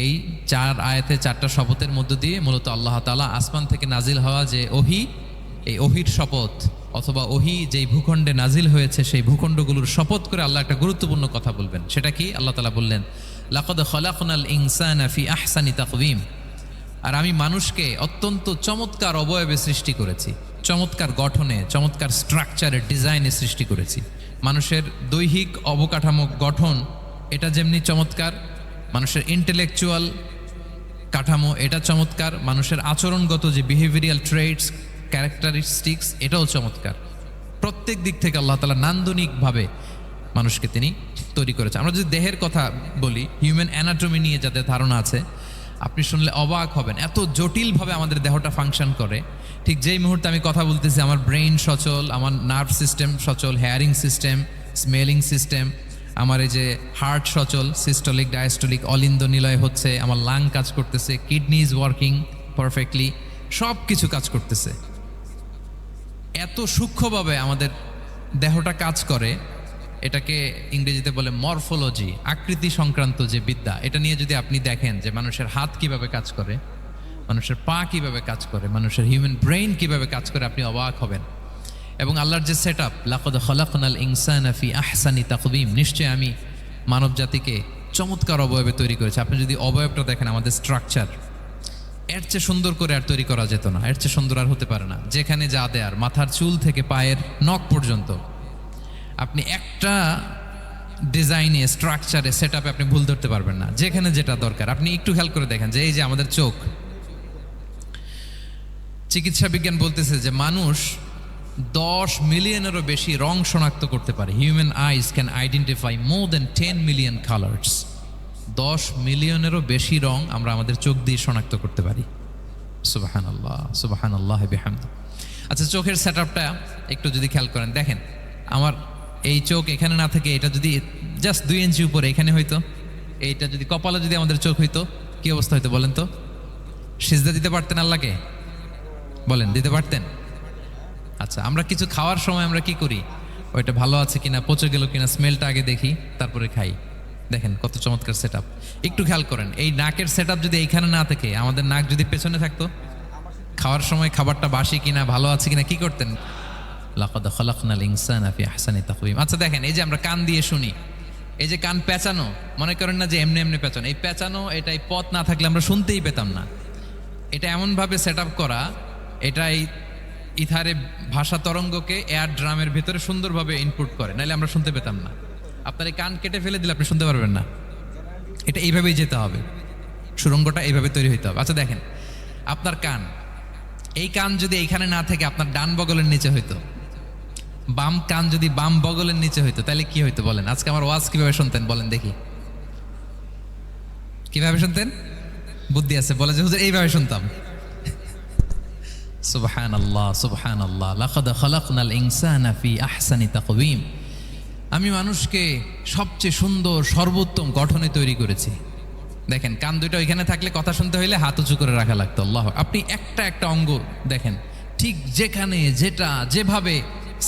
Speaker 1: এই চার আয়াতে চারটা শপথের মধ্য দিয়ে মূলত আল্লাহ তাআলা আসমান থেকে নাজিল হওয়া যে ওহী, এই ওহীর শপথ অথবা ওহী যেই ভূখণ্ডে নাজিল হয়েছে সেই ভূখণ্ডগুলোর শপথ করে আল্লাহ একটা গুরুত্বপূর্ণ কথা বলবেন। সেটা কি? আল্লাহ তাআলা বললেন, লাকাদ খালাকনাল ইনসানা ফি আহসানি তাকওয়িম, আর আমি মানুষকে অত্যন্ত চমৎকার অবয়বে সৃষ্টি করেছি, চমৎকার গঠনে, চমৎকার স্ট্রাকচারের, ডিজাইনে সৃষ্টি করেছি। মানুষের দৈহিক অবকাঠামো গঠন এটা যেমনি চমৎকার, মানুষের ইন্টেলেকচুয়াল কাঠামো এটা চমৎকার, মানুষের আচরণগত যে বিহেভিয়ারাল ট্রেটস, ক্যারেক্টারিস্টিক্স এটাও চমৎকার। প্রত্যেক দিক থেকে আল্লাহ তাআলা নান্দনিকভাবে মানুষকে তিনি তৈরি করেছে। আমরা যদি দেহের কথা বলি, হিউম্যান অ্যানাটমি নিয়ে যাদের ধারণা আছে, আপনি শুনলে অবাক হবেন এত জটিলভাবে আমাদের দেহটা ফাংশন করে। ঠিক যেই মুহূর্তে আমি কথা বলতেছি আমার ব্রেইন সচল, আমার নার্ভ সিস্টেম সচল, হেয়ারিং সিস্টেম, স্মেলিং সিস্টেম, আমার এই যে হার্ট সচল, সিস্টোলিক ডায়াস্টোলিক অলিন্দ নিলয় হচ্ছে, আমার লাং কাজ করতেছে, কিডনি ইজ ওয়ার্কিং পারফেক্টলি, সব কিছু কাজ করতেছে। এত সূক্ষ্মভাবে আমাদের দেহটা কাজ করে, এটাকে ইংরেজিতে বলে মরফোলজি, আকৃতি সংক্রান্ত যে বিদ্যা। এটা নিয়ে যদি আপনি দেখেন যে মানুষের হাত কিভাবে কাজ করে, মানুষের পা কিভাবে কাজ করে, মানুষের হিউম্যান ব্রেইন কিভাবে কাজ করে, আপনি অবাক হবেন। এবং আল্লাহর যে সেট আপ, লাকাদ খালাকনাল ইনসানা ফি আহসানি তাকওয়িম, নিশ্চয় আমি মানব জাতিকে চমৎকার অবয়বে তৈরি করেছি। আপনি যদি অবয়বটা দেখেন, আমাদের স্ট্রাকচার এর চেয়ে সুন্দর করে আর তৈরি করা যেত না, এর চেয়ে সুন্দর আর হতে পারে না। যেখানে যা দেয়ার, মাথার চুল থেকে পায়ের নখ পর্যন্ত, আপনি একটা ডিজাইনে, স্ট্রাকচারে, সেট আপে আপনি ভুল ধরতে পারবেন না। যেখানে যেটা দরকার, আপনি একটু খেয়াল করে দেখেন যে এই যে আমাদের চোখ, চিকিৎসা বিজ্ঞান বলতেছে যে মানুষ 10 মিলিয়নেরও বেশি রং শনাক্ত করতে পারে। Human eyes can identify more than 10 million colours. 10 মিলিয়নেরও বেশি রং আমরা আমাদের চোখ দিয়ে শনাক্ত করতে পারি। সুবহানাল্লাহ, সুবহানাল্লাহ বিহামদি। আচ্ছা, চোখের সেট আপটা একটু যদি খেয়াল করেন, দেখেন আমার এই চোখ এখানে না থেকে এটা যদি জাস্ট 2 ইঞ্চি উপরে এখানে হইতো, এইটা যদি কপালে যদি আমাদের চোখ হইতো, কি অবস্থা হইতো বলেন তো? সিজদা দিতে পারতেন আল্লাহকে? বলেন, দিতে পারতেন? আচ্ছা, আমরা কিছু খাওয়ার সময় আমরা কি করি? ওইটা ভালো আছে কিনা, পচে গেল কিনা, স্মেলটা আগে দেখি, তারপরে খাই। দেখেন কত চমৎকার সেট আপ। একটু খেয়াল করেন, এই নাকের সেট আপ যদি এইখানে না থাকে, আমাদের নাক যদি পেছনে থাকতো, খাওয়ার সময় খাবারটা বাসি কিনা, ভালো আছে কিনা কি করতেন? লাকাদ খালাকনাল ইনসানা ফি আহসানি তাকওয়িম। আচ্ছা দেখেন, এই যে আমরা কান দিয়ে শুনি, এই যে কান পেঁচানো, মনে করেন না যে এমনি এমনি পেঁচানো, এই পেঁচানো, এটাই পথ না থাকলে আমরা শুনতেই পেতাম না। এটা এমনভাবে সেট আপ করা, এটাই ইথারে ভাষা তরঙ্গকে এয়ার ড্রামের ভিতরে সুন্দরভাবে ইনপুট করে, নাহলে আমরা শুনতে পেতাম না। আপনার এই কান কেটে ফেলে দিলে আপনি শুনতে পারবেন না। এটা এইভাবেই যেতে হবে, সুরঙ্গটা এইভাবে তৈরি হইতে হবে। আচ্ছা দেখেন, আপনার কান, এই কান যদি এইখানে না থেকে আপনার ডান বগলের নিচে হইতো, বাম কান যদি বাম বগলের নিচে হইতো, তাহলে কি হইতো বলেন? আজকে আমার ওয়াজ কিভাবে শুনতেন বলেন দেখি, কিভাবে শুনতেন? বুদ্ধি আছে বলে যে হুজুর এইভাবে শুনতাম। সুবহানাল্লাহ, সুবহানাল্লাহ। লাকাদ খালাকনাল ইনসানা ফি আহসানি তাকওয়িম। আমি মানুষকে সবচেয়ে সুন্দর সর্বোত্তম গঠনে তৈরি করেছি। দেখেন, কান দুটো ওইখানে থাকলে কথা শুনতে হইলে হাত উঁচু করে রাখা লাগতো। আল্লাহ, আপনি একটা একটা অঙ্গ দেখেন, ঠিক যেখানে যেটা যেভাবে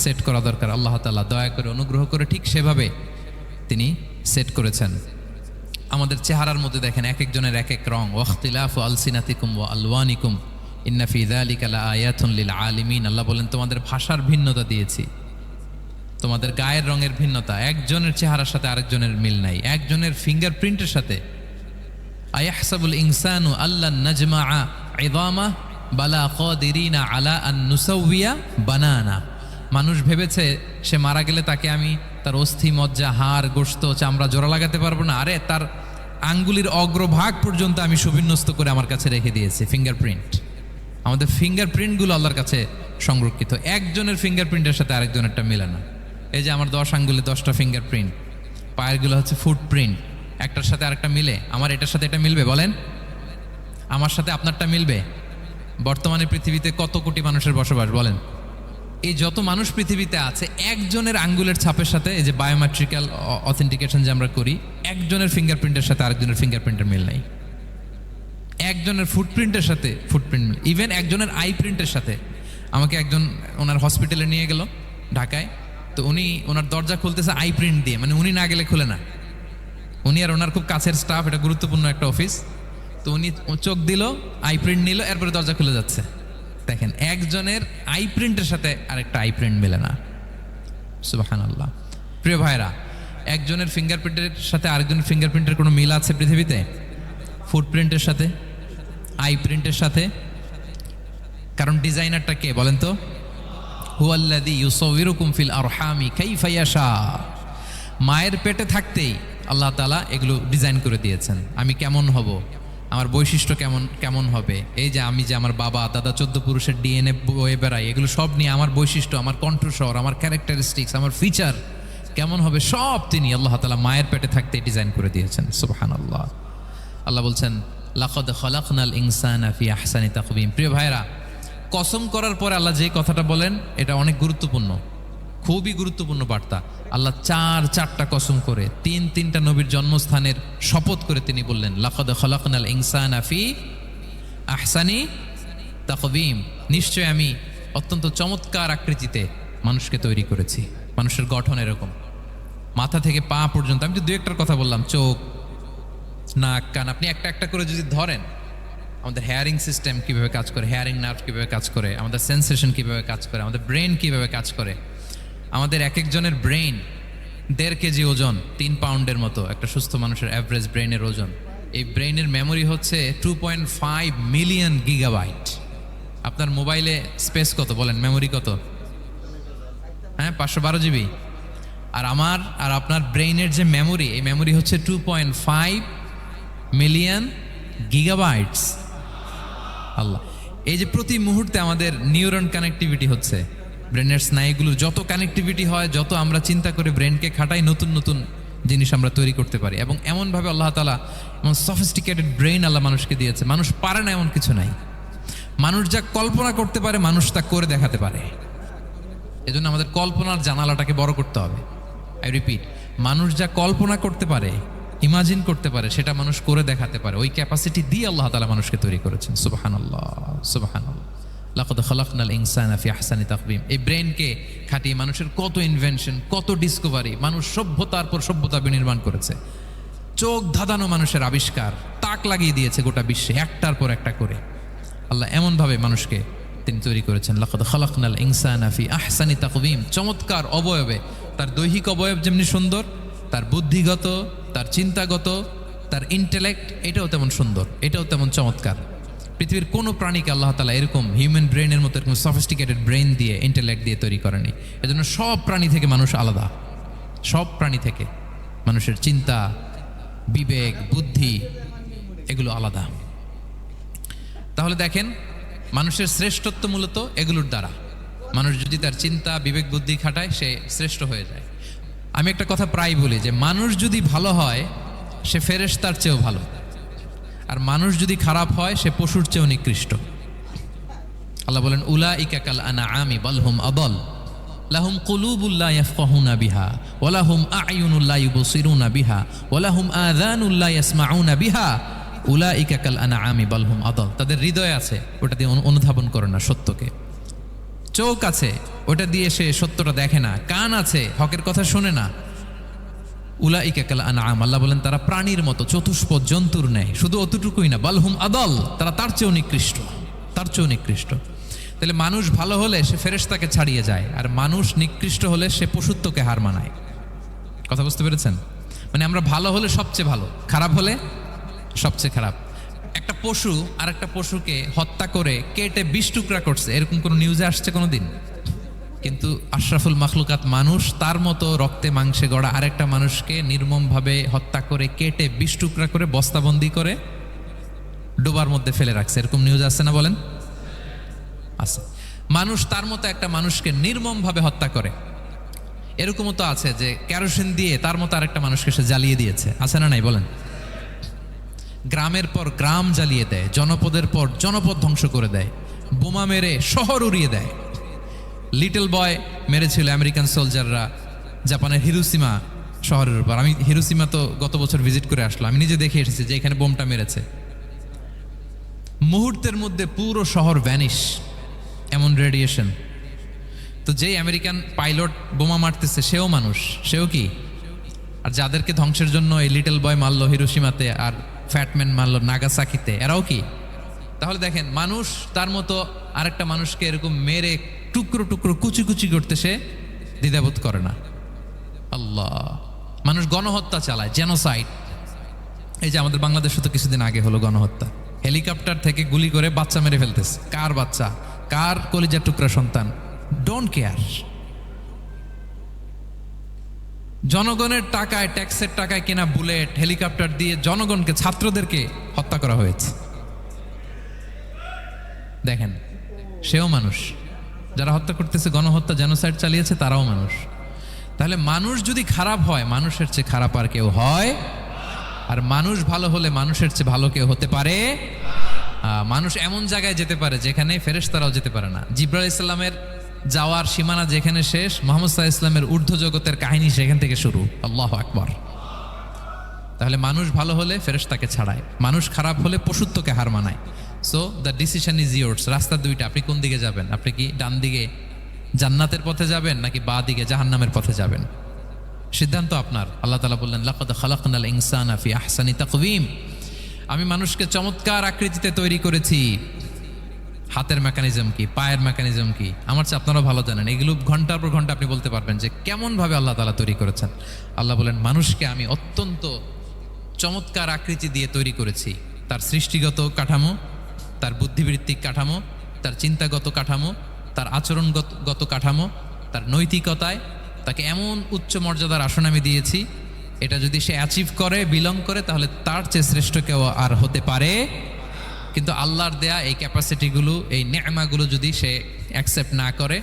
Speaker 1: সেট করা দরকার, আল্লাহ তাআলা দয়া করে অনুগ্রহ করে ঠিক সেভাবে তিনি সেট করেছেন। আমাদের চেহারার মধ্যে দেখেন এক একজনের এক এক রং। ওয়াখতিলাফু আলসিনাতিকুম ওয়া আলওয়ানিকুম ইন্না ফি যালিকা লাআয়াতুন লিল আলিমিন। আল্লাহ বলেন, তোমাদের ভাষার ভিন্নতা দিয়েছি, তোমাদের গায়ের রঙের ভিন্নতা, একজনের চেহারার সাথে আরেকজনের মিল নাই, একজনের ফিঙ্গারপ্রিন্টের সাথে। আয়াহসাবুল ইনসানু আল্লান নাজমাআ ইযামা বালা কাদিরিনা আলা আন নুসাউইয়া বানানা। মানুষ ভেবেছে সে মারা গেলে তাকে আমি তার অস্থি মজ্জা হাড় গোশত চামড়া জোড়া লাগাতে পারবো না। আরে, তার আঙ্গুলির অগ্রভাগ পর্যন্ত আমি সুবিন্যস্ত করে আমার কাছে রেখে দিয়েছি। ফিঙ্গারপ্রিন্ট, আমাদের ফিঙ্গারপ্রিন্টগুলো আল্লাহর কাছে সংরক্ষিত। একজনের ফিঙ্গারপ্রিন্টের সাথে আরেকজনেরটা মিলে না। এই যে আমার 10 আঙ্গুলে 10টা ফিঙ্গারপ্রিন্ট, পায়েরগুলো হচ্ছে ফুটপ্রিন্ট, একটার সাথে আরেকটা মিলে। আমার এটার সাথে এটা মিলবে বলেন? আমার সাথে আপনারটা মিলবে? বর্তমানে পৃথিবীতে কত কোটি মানুষের বসবাস বলেন? এই যত মানুষ পৃথিবীতে আছে, একজনের আঙ্গুলের ছাপের সাথে, এই যে বায়োমেট্রিক্যাল অথেন্টিকেশন যে আমরা করি, একজনের ফিঙ্গারপ্রিন্টের সাথে আরেকজনের ফিঙ্গারপ্রিন্টের মিল নাই। একজনের ফুটপ্রিন্টের সাথে ফুটপ্রিন্ট মিল, ইভেন একজনের আই প্রিন্টের সাথে। আমাকে একজন ওনার হসপিটালে নিয়ে গেল ঢাকায়, তো উনি ওনার দরজা খুলতেছে আই প্রিন্ট দিয়ে, মানে উনি না গেলে খুলে না। উনি আর ওনার খুব কাছের স্টাফ, এটা গুরুত্বপূর্ণ একটা অফিস, তো উনি চোখ দিল, আই প্রিন্ট নিল, এরপরে দরজা খুলে যাচ্ছে। দেখেন, একজনের আই প্রিন্টের সাথে আরেকটা আই প্রিন্ট মেলে না। সুবহানাল্লাহ। প্রিয় ভাইরা, একজনের ফিঙ্গারপ্রিন্টের সাথে আরেকজনের ফিঙ্গারপ্রিন্টের কোনো মিল আছে পৃথিবীতে? ফুটপ্রিন্টের সাথে, আই প্রিন্টের সাথে। কারণ ডিজাইনারটা কে বলেন তো? হুয়াল্লাযী ইউসাউবিরুকুম ফিল আরহামি কাইফা ইয়াশা। মায়ের পেটে থাকতেই আল্লাহ তাআলা এগুলো ডিজাইন করে দিয়েছেন। আমি কেমন হব, আমার বৈশিষ্ট্য কেমন কেমন হবে, এই যে আমি যে আমার বাবা দাদা 14 পুরুষের ডিএনএ বয়ে বেড়াই, এগুলো সব নিয়ে আমার বৈশিষ্ট্য, আমার কণ্ঠস্বর, আমার ক্যারেক্টারিস্টিক্স, আমার ফিচার কেমন হবে, সব তিনি আল্লাহ তাআলা মায়ের পেটে থাকতেই ডিজাইন করে দিয়েছেন। সুবহানাল্লাহ। আল্লাহ বলছেন, লাকাদ খালাকনাল ইনসানা ফি আহসানি তাকওয়িম। প্রিয় ভাইরা, কসম করার পরে আল্লাহ যে কথাটা বলেন, এটা অনেক গুরুত্বপূর্ণ, খুবই গুরুত্বপূর্ণ বার্তা। আল্লাহ চারটা কসম করে, তিনটা নবীর জন্মস্থানের শপথ করে তিনি বললেন, লাকাদ খালাকনাল ইনসানা ফি আহসানি তাকওয়িম। নিশ্চয় আমি অত্যন্ত চমৎকার আকৃতিতে মানুষকে তৈরি করেছি। মানুষের গঠন এরকম, মাথা থেকে পা পর্যন্ত। আমি তো দু একটার কথা বললাম, চোখ, নাক, কান। আপনি একটা একটা করে যদি ধরেন, আমাদের হেয়ারিং সিস্টেম কিভাবে কাজ করে, হেয়ারিং নার্ভ কিভাবে কাজ করে, আমাদের সেন্সেশন কিভাবে কাজ করে, আমাদের ব্রেন কিভাবে কাজ করে। আমাদের এক একজনের ব্রেন 1.5 কেজি ওজন, 3 পাউন্ডের মতো একটা সুস্থ মানুষের অ্যাভারেজ ব্রেনের ওজন। এই ব্রেনের মেমোরি হচ্ছে 2.5 মিলিয়ন গিগাবাইট। আপনার মোবাইলে স্পেস কত বলেন, মেমোরি কত? হ্যাঁ, 512 জিবি। আর আমার আর আপনার ব্রেইনের যে মেমোরি, এই মেমোরি হচ্ছে 2.5 মিলিয়ন গিগাবাইটস। আল্লাহ, এই যে প্রতি মুহূর্তে আমাদের নিউরন কানেক্টিভিটি হচ্ছে, ব্রেনের স্নায়ুগুলোর যত কানেক্টিভিটি হয়, যত আমরা চিন্তা করে ব্রেনকে খাটাই, নতুন নতুন জিনিস আমরা তৈরি করতে পারি। এবং এমনভাবে আল্লাহ তাআলা এমন সফিস্টিকেটেড ব্রেইন আল্লাহ মানুষকে দিয়েছে, মানুষ পারে না এমন কিছু নাই। মানুষ যা কল্পনা করতে পারে, মানুষ তা করে দেখাতে পারে। এজন্য আমাদের কল্পনার জানালাটাকে বড় করতে হবে। আই রিপিট, মানুষ যা কল্পনা করতে পারে, ইমাজিন করতে পারে, সেটা মানুষ করে দেখাতে পারে। ওই ক্যাপাসিটি দিয়ে আল্লাহ তাআলা মানুষকে তৈরি করেছেন। সুবহানাল্লাহ, সুবহানাল্লাহ। লাকাদ খালাকনাল ইনসানা ফি আহসানি তাকওয়িম। এই ব্রেনকে খাটিয়ে মানুষের কত ইনভেনশন, কত ডিসকভারি, মানুষ সভ্যতার পর সভ্যতা বিনির্মাণ করেছে। চোখ ধাঁধানো মানুষের আবিষ্কার তাক লাগিয়ে দিয়েছে গোটা বিশ্বে, একটার পর একটা করে। আল্লাহ এমনভাবে মানুষকে তিনি তৈরি করেছেন, লাকাদ খালাকনাল ইনসানা ফি আহসানি তাকওয়িম, চমৎকার অবয়বে। তার দৈহিক অবয়ব যেমনি সুন্দর, তার বুদ্ধিগত, তার চিন্তাগত, তার ইন্টেলেক্ট এটাও তেমন সুন্দর, এটাও তেমন চমৎকার। পৃথিবীর কোনো প্রাণীকে আল্লাহ তাআলা এরকম হিউম্যান ব্রেনের মতো এরকম সফিস্টিকেটেড ব্রেন দিয়ে, ইন্টেলেক্ট দিয়ে তৈরি করেনি। এজন্য সব প্রাণী থেকে মানুষ আলাদা, সব প্রাণী থেকে মানুষের চিন্তা, বিবেক, বুদ্ধি এগুলো আলাদা। তাহলে দেখেন, মানুষের শ্রেষ্ঠত্ব মূলত এগুলোর দ্বারা। মানুষ যদি তার চিন্তা, বিবেক, বুদ্ধি খাটায়, সে শ্রেষ্ঠ হয়ে যায়। আমি একটা কথা প্রায় বলি যে মানুষ যদি ভালো হয় সে ফেরেশতার চেয়েও ভালো, আর মানুষ যদি খারাপ হয় সে পশুর চেয়েও নিকৃষ্ট। আল্লাহ বলেন, উলাইকা কাল আনআমি বাল হুম আদাল লাহুম কুলুবুল লা ইয়াফকাহুনা বিহা ওয়া লাহুম আ'য়ুনুল লা ইউবসিরুনা বিহা ওয়া লাহুম আযানুল লা ইয়াসমাউনা বিহা উলাইকা কাল আনআমি বাল হুম আদাল। তাদের হৃদয় আছে, ওটা দিয়ে অনুধাবন করে না সত্যকে। চোখ আছে, ওটা দিয়ে সে সত্যটা দেখে না। কান আছে, হকের কথা শোনে না। উলাইকা কাল আনআম, আল্লাহ বলেন তারা প্রাণীর মতো, চতুষ্পদ জন্তুর ন্যায়। শুধু অতটুকুই না, বাল হুম আদাল, তারা তার চেয়েও নিকৃষ্ট, তার চেয়েও নিকৃষ্ট। তাহলে মানুষ ভালো হলে সে ফেরেশতাকে ছাড়িয়ে যায়, আর মানুষ নিকৃষ্ট হলে সে পশুত্বকে হার মানায়। কথা বুঝতে পেরেছেন? মানে আমরা ভালো হলে সবচেয়ে ভালো, খারাপ হলে সবচেয়ে খারাপ। একটা পশু আর একটা পশুকে হত্যা করে কেটে 20 টুকরা করছে, এরকম কোনো নিউজে আসছে কোনো দিন? কিন্তু আশরাফুল মাখলুকাত মানুষ তার মতো রক্তে মাংসে গড়া আরেকটা মানুষকে নির্মমভাবে হত্যা করে কেটে 20 টুকরা করে বস্তাবন্দি করে ডোবার মধ্যে ফেলে রাখছে, এরকম নিউজ আছে না বলেন? আছে। মানুষ তার মতো একটা মানুষকে নির্মমভাবে হত্যা করে, এরকমও তো আছে যে কেরোসিন দিয়ে তার মতো আরেকটা মানুষকে সে জ্বালিয়ে দিয়েছে, আছে না নাই বলেন? গ্রামের পর গ্রাম জ্বালিয়ে দেয়, জনপদের পর জনপদ ধ্বংস করে দেয়, বোমা মেরে শহর উড়িয়ে দেয়। লিটল বয় মেরেছিল আমেরিকান সোলজাররা জাপানের হিরোশিমা শহরের উপর। আমি হিরোশিমা তো গত বছর ভিজিট করে আসলাম, আমি নিজে দেখে এসেছি যে এখানে বোমটা মেরেছে। মুহূর্তের মধ্যে পুরো শহর ভ্যানিশ, এমন রেডিয়েশন। তো যেই আমেরিকান পাইলট বোমা মারতেছে সেও মানুষ, সেও কি? আর যাদেরকে ধ্বংসের জন্য এই লিটল বয় মারলো হিরোশিমাতে আর ফ্যাটম্যান মারলো নাগাসাকিতে, এরাও কি? তাহলে দেখেন, মানুষ তার মতো আরেকটা মানুষকে এরকম মেরে টুকরো টুকরো কুচি কুচি করতে সে দ্বিধাবোধ করে না। আল্লাহ, মানুষ গণহত্যা চালায়, জেনোসাইড। এই যে আমাদের বাংলাদেশে তো কিছুদিন আগে হলো গণহত্যা, হেলিকপ্টার থেকে গুলি করে বাচ্চা মেরে ফেলতেছে। কার বাচ্চা, কার কলিজার টুকরা সন্তান, ডোন্ট কেয়ার। জনগণের টাকায়, ট্যাক্সের টাকায় কেনা বুলেট, হেলিকপ্টার দিয়ে জনগণকে, ছাত্রদেরকে হত্যা করা হয়েছে। দেখেন, সেও মানুষ। যারা হত্যা করতেছে, গণহত্যা, জেনোসাইড চালিয়েছে, তারাও মানুষ। তাহলে মানুষ যদি খারাপ হয়, মানুষের চেয়ে খারাপ আর কেউ হয়? আর মানুষ ভালো হলে মানুষের চেয়ে ভালো কেউ হতে পারে? মানুষ এমন জায়গায় যেতে পারে যেখানে ফেরেশতারাও যেতে পারে না। জিবরাইল আলাইহিস সালামের যাওয়ার সীমানা যেখানে শেষ, মুহাম্মদ সাল্লাল্লাহু আলাইহি ওয়াসাল্লামের ঊর্ধ্ব জগতের কাহিনী সেখান থেকে শুরু। আল্লাহু আকবার। তাহলে মানুষ ভালো হলে ফেরেশতাকে ছাড়ায়, মানুষ খারাপ হলে পশুত্বকে হার মানায়। So the decision is yours. রাস্তা দুইটা, আপনি কোন দিকে যাবেন? আপনি কি ডান দিকে জান্নাতের পথে যাবেন নাকি বাঁ দিকে জাহান্নামের পথে যাবেন? সিদ্ধান্ত আপনার। আল্লাহ তাআলা বললেন, লাকাদ খালাকনাল ইনসানা ফি আহসানি তাকওয়িম, আমি মানুষকে চমৎকার আকৃতিতে তৈরি করেছি। হাতের মেকানিজম কি, পায়ের মেকানিজম কি, আমার চেয়ে আপনারা ভালো জানেন। এগুলো ঘন্টার পর ঘন্টা আপনি বলতে পারবেন যে কেমন ভাবে আল্লাহ তাআলা তৈরি করেছেন। আল্লাহ বলেন, মানুষকে আমি অত্যন্ত চমৎকার আকৃতি দিয়ে তৈরি করেছি। তার সৃষ্টিগত কাঠামো, তার বুদ্ধিবৃত্তিক কাঠামো, তার চিন্তাগত কাঠামো, তার আচরণগত কাঠামো, তার নৈতিকতায় তাকে এমন উচ্চ মর্যাদার আসন আমি দিয়েছি, এটা যদি সে অ্যাচিভ করে, বিলং করে, তাহলে তার চেয়ে শ্রেষ্ঠ কেউ আর হতে পারে। কিন্তু আল্লাহর দেয়া এই ক্যাপাসিটিগুলো, এই নেয়ামাগুলো যদি সে অ্যাকসেপ্ট না করে,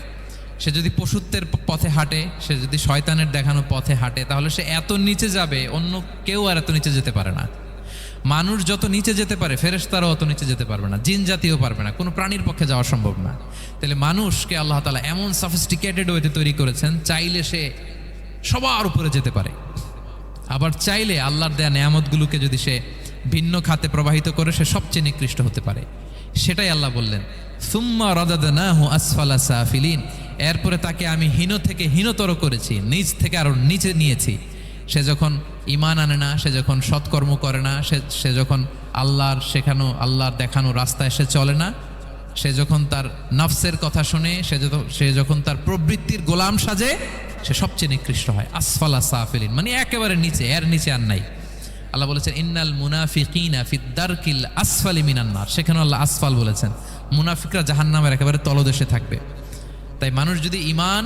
Speaker 1: সে যদি পশুত্বের পথে হাঁটে, সে যদি শয়তানের দেখানো পথে হাঁটে, তাহলে সে এত নিচে যাবে, অন্য কেউ আর এত নিচে যেতে পারে না। মানুষ যত নিচে যেতে পারে, ফেরেশতারাও অত নিচে যেতে পারবে না, জিন জাতিও পারবে না, কোনো প্রাণীর পক্ষে যাওয়া সম্ভব না। তাহলে মানুষকে আল্লাহ তাআলা এমন সফিস্টিকেটেড ওয়েতে তৈরি করেছেন, চাইলে সে সবার উপরে যেতে পারে, আবার চাইলে আল্লাহর দেয়া নেয়ামতগুলোকে যদি সে ভিন্ন খাতে প্রবাহিত করে, সে সবচেয়ে নিকৃষ্ট হতে পারে। সেটাই আল্লাহ বললেন, সুম্মা রাদাদনাহু আসফালা সাফিলিন, এরপরে তাকে আমি হীন থেকে হীনতর করেছি, নিচ থেকে আরো নিচে নিয়েছি। সে যখন ঈমান আনে না, সে যখন সৎকর্ম করে না, সে যখন আল্লাহর শেখানো, আল্লাহর দেখানো রাস্তায় সে চলে না, সে যখন তার নফসের কথা শুনে, সে যখন তার প্রবৃত্তির গোলাম সাজে, সে সবচেয়ে নিকৃষ্ট হয়। আসফালা সাফিলিন, মানে একেবারে নিচে, এর নিচে আর নাই। আল্লাহ বলেছেন ইন্নাল মুনাফিকিনা ফিদ দারকিল আসফালি মিনান নার, সেখানে আল্লাহ আসফাল বলেছেন। মুনাফিকরা জাহান্নামের একেবারে তলদেশে থাকবে। তাই মানুষ যদি ঈমান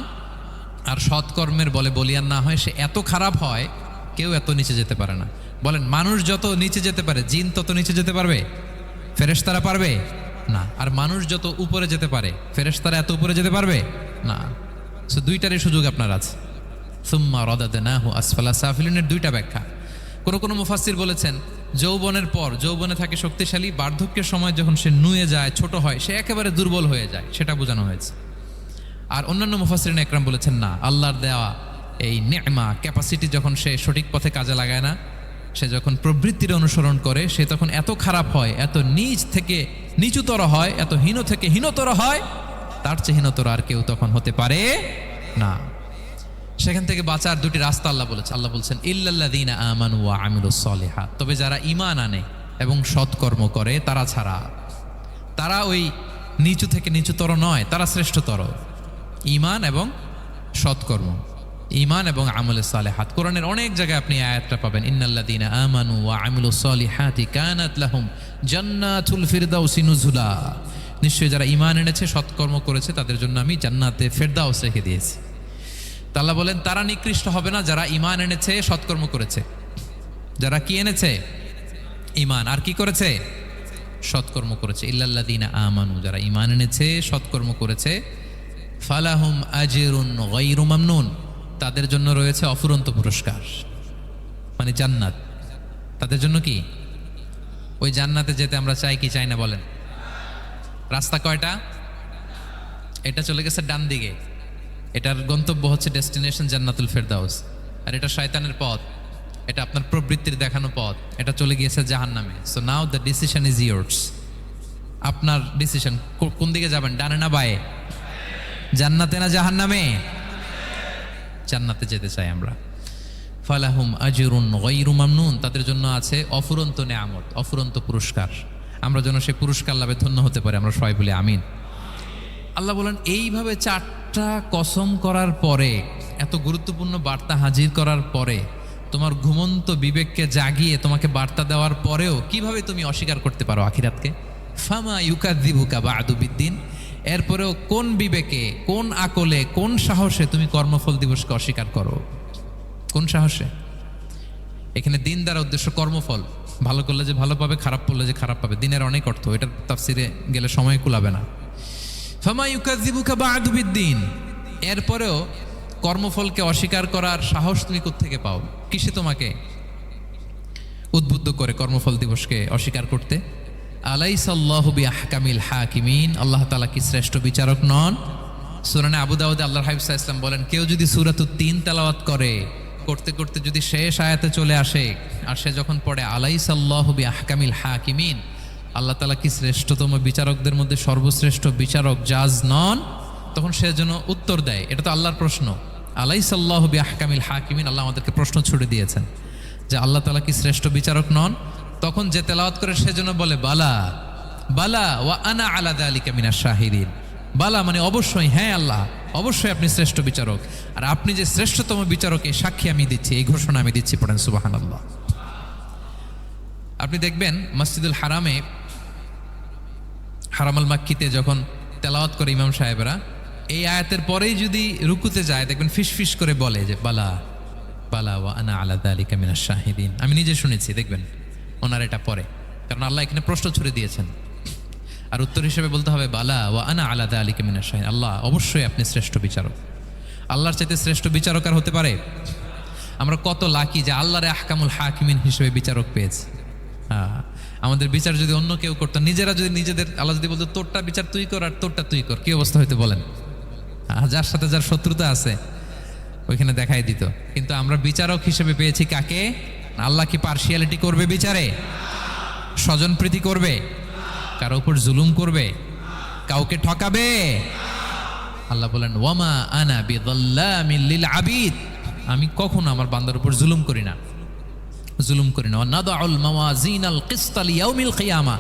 Speaker 1: আর সৎকর্মের বলে বলিয়ান না হয়, সে এত খারাপ হয়, কেউ এত নিচে যেতে পারে না। বলেন, মানুষ যত নিচে যেতে পারে, জিন তত নিচে যেতে পারবে? ফেরেশতারা পারবে না। আর মানুষ যত উপরে যেতে পারে, ফেরেশতারা এত উপরে যেতে পারবে না। সো দুইটারই সুযোগ আপনার আছে। সুম্মা রাদাদনাহু আসফালা সাফিলিনের দুইটা ব্যাখ্যা। কোনো মুফাসসির বলেছেন, যৌবনের পর, যৌবনে থাকে শক্তিশালী, বার্ধক্যের সময় যখন সে নুয়ে যায়, ছোট হয়, সে একেবারে দুর্বল হয়ে যায়, সেটা বোঝানো হয়েছে। আর অন্যান্য মুফাসসিরিন একরাম বলেছেন না, আল্লাহর দেওয়া এই নে'মা, ক্যাপাসিটি যখন সে সঠিক পথে কাজে লাগায় না, সে যখন প্রবৃত্তির অনুসরণ করে, সে তখন এত খারাপ হয়, এত নিচ থেকে নিচুতর হয়, এত হীন থেকে হীনতর হয়, তার চেয়ে হীনতর আর কেউ তখন হতে পারে না। সেখান থেকে বাঁচার দুটি রাস্তা আল্লাহ বলেছে। আল্লাহ বলছেন ইল্লাল্লাযীনা আমানু ওয়া আমিলুস সলিহাত, তবে যারা ঈমান আনে এবং সৎকর্ম করে তারা ছাড়া। তারা ওই নিচু থেকে নিচুতর নয়, তারা শ্রেষ্ঠতর। ঈমান এবং সৎকর্ম, ঈমান এবং আমলে সালেহাত। কোরআনের অনেক জায়গায় আপনি আয়াতটা পাবেন, ইন্নাল্লাযীনা আমানু ওয়া আমিলুস সলিহাতি কানাত লাহুম জান্নাতুল ফিরদাউসি নুজুলা, নিশ্চয়ই যারা ঈমান এনেছে, সৎকর্ম করেছে, তাদের জন্য আমি জান্নাতে ফেরদাউস রেখে দিয়েছি। আল্লাহ বলেন তারা নিকৃষ্ট হবে না যারা ঈমান এনেছে, সৎকর্ম করেছে। যারা কি এনেছে? ঈমান। আর কি করেছে? সৎকর্ম করেছে। ইল্লাল্লাযীনা আমানু, যারা ঈমান এনেছে, সৎকর্ম করেছে, ফালাহুম আজরুন গায়রু মামনুন, তাদের জন্য রয়েছে অফুরন্ত পুরস্কার, মানে জান্নাত। তাদের জন্য কি? ওই জান্নাতে যেতে আমরা চাই কি চাই না বলেন? রাস্তা কয়টা? এটা চলে গেছে ডান দিকে, এটার গন্তব্য হচ্ছে ডেস্টিনেশন জান্নাতুল ফেরদাউস। আর এটা শয়তানের পথ, এটা আপনার প্রবৃত্তির দেখানো পথ, এটা চলে গিয়েছে জাহান্নামে। So now the decision is years. আপনার ডিসিশন, কোন দিকে যাবেন, ডানে না বায়ে? জান্নাতে না জাহান্নামে? জান্নাতে যেতে চাই আমরা। ফালাহুম আজরুন গায়রু মামনুন, তাদের জন্য আছে অফুরন্ত নেয়ামত, অফুরন্ত পুরস্কার। আমরা যেন সেই পুরস্কার লাভে ধন্য হতে পারি, আমরা সবাই বলি আমিন। আল্লাহ বলেন এইভাবে চারটা কসম করার পরে, এত গুরুত্বপূর্ণ বার্তা হাজির করার পরে, তোমার ঘুমন্ত বিবেককে জাগিয়ে তোমাকে বার্তা দেওয়ার পরেও কিভাবে তুমি অস্বীকার করতে পারো আখিরাতকে? ফামা ইউকাযযিবুকা বা'দু বিদ্দিন, এরপরেও কোন বিবেকে, কোন আকলে, কোন সাহসে তুমি কর্মফল দিবসকে অস্বীকার করো? কোন সাহসে? এখানে দিন দ্বারা উদ্দেশ্য কর্মফল। ভালো করলে যে ভালো পাবে, খারাপ করলে যে খারাপ পাবে, দিনের অনেক অর্থ, এটা তাফসিরে গেলে সময় কুলাবে না। ফামা ইউকাযযিবুকা বা'দু বিদ্দিন, এরপরেও কর্মফলকে অস্বীকার করার সাহস তুমি কোত্থেকে পাও? কিসে তোমাকে উদ্বুদ্ধ করে কর্মফল দিবসকে অস্বীকার করতে? আলাইসাল্লাহু বিআহকামিল হাকিমিন, আল্লাহ তাআলা কি শ্রেষ্ঠ বিচারক নন? সূরা আবু দাউদে আল্লাহর হাবিব সাল্লাল্লাহু আলাইহি ওয়াসাল্লাম বলেন, কেউ যদি সূরাতুত তিন তেলাওয়াত করে, করতে করতে যদি শেষ আয়াতে চলে আসে, আর সে যখন পড়ে আলাইসাল্লাহু বিআহকামিল হাকিমিন, আল্লাহ তাআলা কি শ্রেষ্ঠতম বিচারকদের মধ্যে সর্বশ্রেষ্ঠ বিচারক জাজ নন? তখন সে যেন উত্তর দেয়, এটা তো আল্লাহর প্রশ্ন। আলাইসাল্লাহু বিআহকামিল হাকিমিন, আল্লাহ আমাদেরকে প্রশ্ন ছুড়ে দিয়েছেন যে আল্লাহ তাআলা কি শ্রেষ্ঠ বিচারক নন? তখন যে তেলাওয়াত করে সে যেন বলে বালা বালা ওয়া আনা আলা যালিকা মিনাশ শাহিদিন। বালা মানে অবশ্যই, হ্যাঁ আল্লাহ অবশ্যই আপনি শ্রেষ্ঠ বিচারক, আর আপনি যে শ্রেষ্ঠতম বিচারক এই সাক্ষী আমি দিচ্ছি, এই ঘোষণা আমি দিচ্ছি। পড়েন সুবহানাল্লাহ। আপনি দেখবেন মসজিদুল হারামে, হারামাল মাক্কিতে যখন তেলাওয়াত করে ইমাম সাহেবরা, এই আয়াতের পরেই যদি রুকুতে যায়, দেখবেন ফিস ফিস করে বলে যে বালা বালা ওয়া আনা আলা যালিকা মিনাশ শাহিদিন। আমি নিজে শুনেছি, দেখবেন ওনার এটা পরে, কারণ আল্লাহ এখানে প্রশ্ন ছুড়ে দিয়েছেন। আর উত্তর হিসেবে বলতে হবে বালা ওয়া আনা আলা যালিকা মিনাশ শাহিদিন, আল্লাহ অবশ্যই আপনি শ্রেষ্ঠ বিচারক। আল্লাহর চাইতে শ্রেষ্ঠ বিচারক আর হতে পারে? আমরা কত লাকি যে আল্লাহর আহকামুল হাকিমিন হিসেবে বিচারক পেয়েছি। আমাদের বিচার যদি অন্য কেউ করতো, নিজেরা যদি নিজেদের, আল্লাহ যদি বলতো তোরটা বিচার তুই কর আর তোরটা তুই কর, কি অবস্থা হইতে বলেন? যার সাথে যার শত্রুতা আছে ওইখানে দেখাই দিত। কিন্তু আমরা বিচারক হিসেবে পেয়েছি কাকে? আল্লাহ কি পার্সিয়ালিটি করবে বিচারে? স্বজনপ্রীতি করবে? কারো উপর জুলুম করবে? কাউকে ঠকাবে? আল্লাহ বলেন ওয়ামা আনা বিযাল্লামিল লিল আবিদ, আমি কখনো আমার বান্দার উপর জুলুম করি না, জুলুম করি না। নাদাউল মাওয়াজিনাল কিসতা লিয়াউমিল কিয়ামা,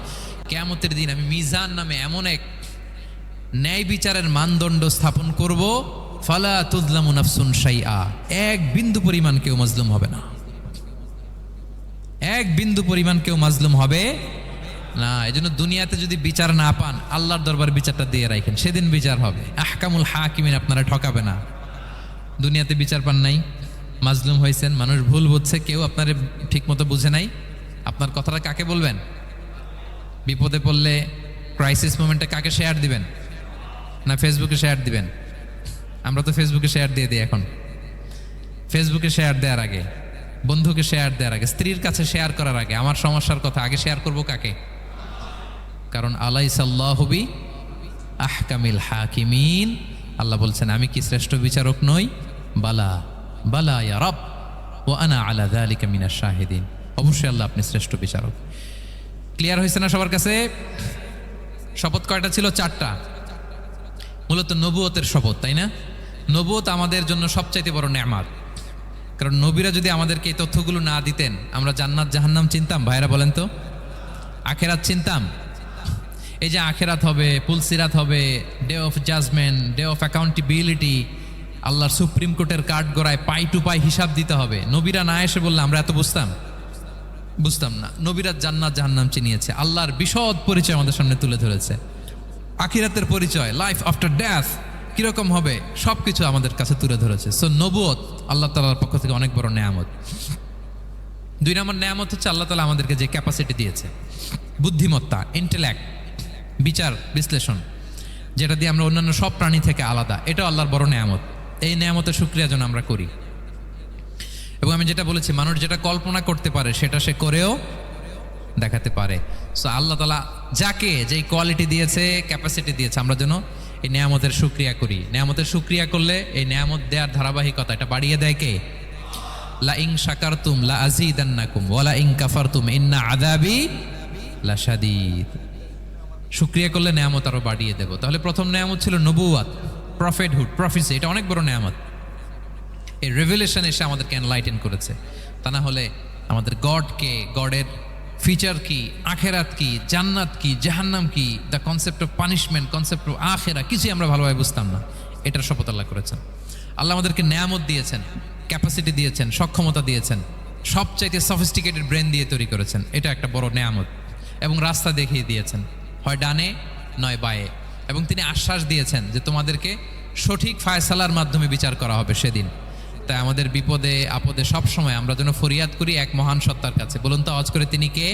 Speaker 1: কিয়ামতের দিন আমি মিজান নামে এমন এক ন্যায় বিচারের মানদণ্ড স্থাপন করব, ফালা তুযলামু নাফসুন শাইআ, এক বিন্দু পরিমাণ কেউ মাজলুম হবে না, এক বিন্দু পরিমাণ কেউ মাজলুম হবে না। এজন্য দুনিয়াতে যদি বিচার না পান, আল্লাহর দরবার বিচারটা দিয়ে রাখেন, সেদিন বিচার হবে। আহকামুল হাকিমিন আপনারা ঠকাবে না। দুনিয়াতে বিচার পান নাই, মাজলুম হয়েছেন, মানুষ ভুল বুঝছে, কেউ আপনারে ঠিক মতো বুঝে নাই, আপনার কথাটা কাকে বলবেন? বিপদে পড়লে ক্রাইসিস মোমেন্টে কাকে শেয়ার দিবেন? না ফেসবুকে শেয়ার দিবেন? আমরা তো ফেসবুকে শেয়ার দিয়ে দিই এখন। ফেসবুকে শেয়ার দেওয়ার আগে, বন্ধুকে শেয়ার দেওয়ার আগে, স্ত্রীর কাছে শেয়ার করার আগে আমার সমস্যার কথা আগে শেয়ার করব কাকে? কারণ আলাইসাল্লাহু বি আহকামিল হাকিমিন, আল্লাহ বলছেন আমি কি শ্রেষ্ঠ বিচারক নই? বালা বালা ইয়া রব ওয়া আনা আলা যালিকা মিনাশ শাহিদিন, অবশ্যই আল্লাহ আপনি শ্রেষ্ঠ বিচারক। ক্লিয়ার হয়েছে না সবার কাছে? শপথ কয়টা ছিল? 4টা। মূলত নবুয়তের শপথ, তাই না? নবুয়ত আমাদের জন্য সবচাইতে বড় নেয়ামত। কারণ নবীরা যদি আমাদেরকে এই তথ্যগুলো না দিতেন, আমরা জান্নাত জাহান্নাম চিনতাম? ভাইরা বলেন তো, আখেরাত চিনতাম? এই যে আখেরাত হবে, পুলসিরাত হবে, day of judgement, day of accountability, আল্লাহর সুপ্রিম কোর্টের কাঠ গড়ায় পাই টু পাই হিসাব দিতে হবে, নবীরা না এসে বললে আমরা এত বুঝতাম না। নবীরা জান্নাত জাহান্নাম চিনিয়েছে, আল্লাহর বিশদ পরিচয় আমাদের সামনে তুলে ধরেছে, আখিরাতের পরিচয়, লাইফ আফটার ডেথ কিরকম হবে, সবকিছু আমাদের কাছে তুলে ধরেছে। সো নবুয়ত আল্লাহ তাআলার পক্ষ থেকে অনেক বড় নেয়ামত। 2 নম্বর নেয়ামত হচ্ছে আল্লাহ তাআলা আমাদেরকে যে ক্যাপাসিটি দিয়েছে, বুদ্ধিমত্তা, ইন্টেলেক্ট, বিচার বিশ্লেষণ, যেটা দিয়ে আমরা অন্যান্য সব প্রাণী থেকে আলাদা, এটাও আল্লাহর বড় নেয়ামত। এই নেয়ামতের শুকরিয়া যেন আমরা করি। এবং আমি যেটা বলেছি, মানুষ যেটা কল্পনা করতে পারে সেটা সে করেও দেখাতে পারে। সো আল্লাহ তাআলা যাকে যেই কোয়ালিটি দিয়েছে, ক্যাপাসিটি দিয়েছে, আমরা যেন এই নেয়ামতের শুকরিয়া করি। নেয়ামতের শুকরিয়া করলে এই নেয়ামত দেওয়ার ধারাবাহিকতা এটা বাড়িয়ে দেয় কে? লা ইন শাকারতুম লা আযীদান্নাকুম ওয়া লা ইন কাফারতুম ইন্না আযাবি লাশাদীদ। শুকরিয়া করলে নেয়ামত আরো বাড়িয়ে দেব। তাহলে প্রথম নেয়ামত ছিল নবুয়ত, প্রফেটহুড, প্রফেসি, এটা অনেক বড় নেয়ামত। এই রেভেলেশন এসে আমাদেরকে এনলাইটেন করেছে। তা না হলে আমাদের গডকে, গডের ফিচার কি, আখেরাত কি, জান্নাত কি, জাহান্নাম কি, the concept of punishment, concept of আখেরা, কিছুই আমরা ভালোভাবে বুঝতাম না। এটার শপথ আল্লাহ করেছেন। আল্লাহ আমাদেরকে নেয়ামত দিয়েছেন, ক্যাপাসিটি দিয়েছেন, সক্ষমতা দিয়েছেন, সবচাইতে সফিস্টিকেটেড ব্রেন দিয়ে তৈরি করেছেন, এটা একটা বড় নেয়ামত। এবং রাস্তা দেখিয়ে দিয়েছেন, হয় ডানে নয় বায়ে। এবং তিনি আশ্বাস দিয়েছেন যে তোমাদেরকে সঠিক ফায়সালার মাধ্যমে বিচার করা হবে সেদিন। তাই আমাদের বিপদে আপদে সবসময় আমরা যেন ফরিয়াদ করি এক মহান সত্তার কাছে। বলুন তো আওয়াজ করে, তিনি কে?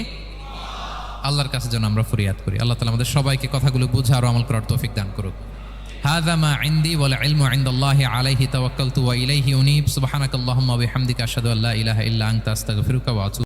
Speaker 1: আল্লাহর কাছে যেন আমরা ফরিয়াদ করি। আল্লাহ তাআলা আমাদের সবাইকে কথাগুলো বুঝা আর আমল করার তৌফিক দান করুক। হাযা মা ইনদি ওয়াল ইলমু ইনদাল্লাহি আলাইহি তাওয়াক্কালতু ওয়া ইলাইহি উনীব। সুবহানাকাল্লাহুম্মা ওয়া বিহামদিকা আশহাদু আল্লা ইলাহা ইল্লা আনতা আস্তাগফিরুকা ওয়া আতুবু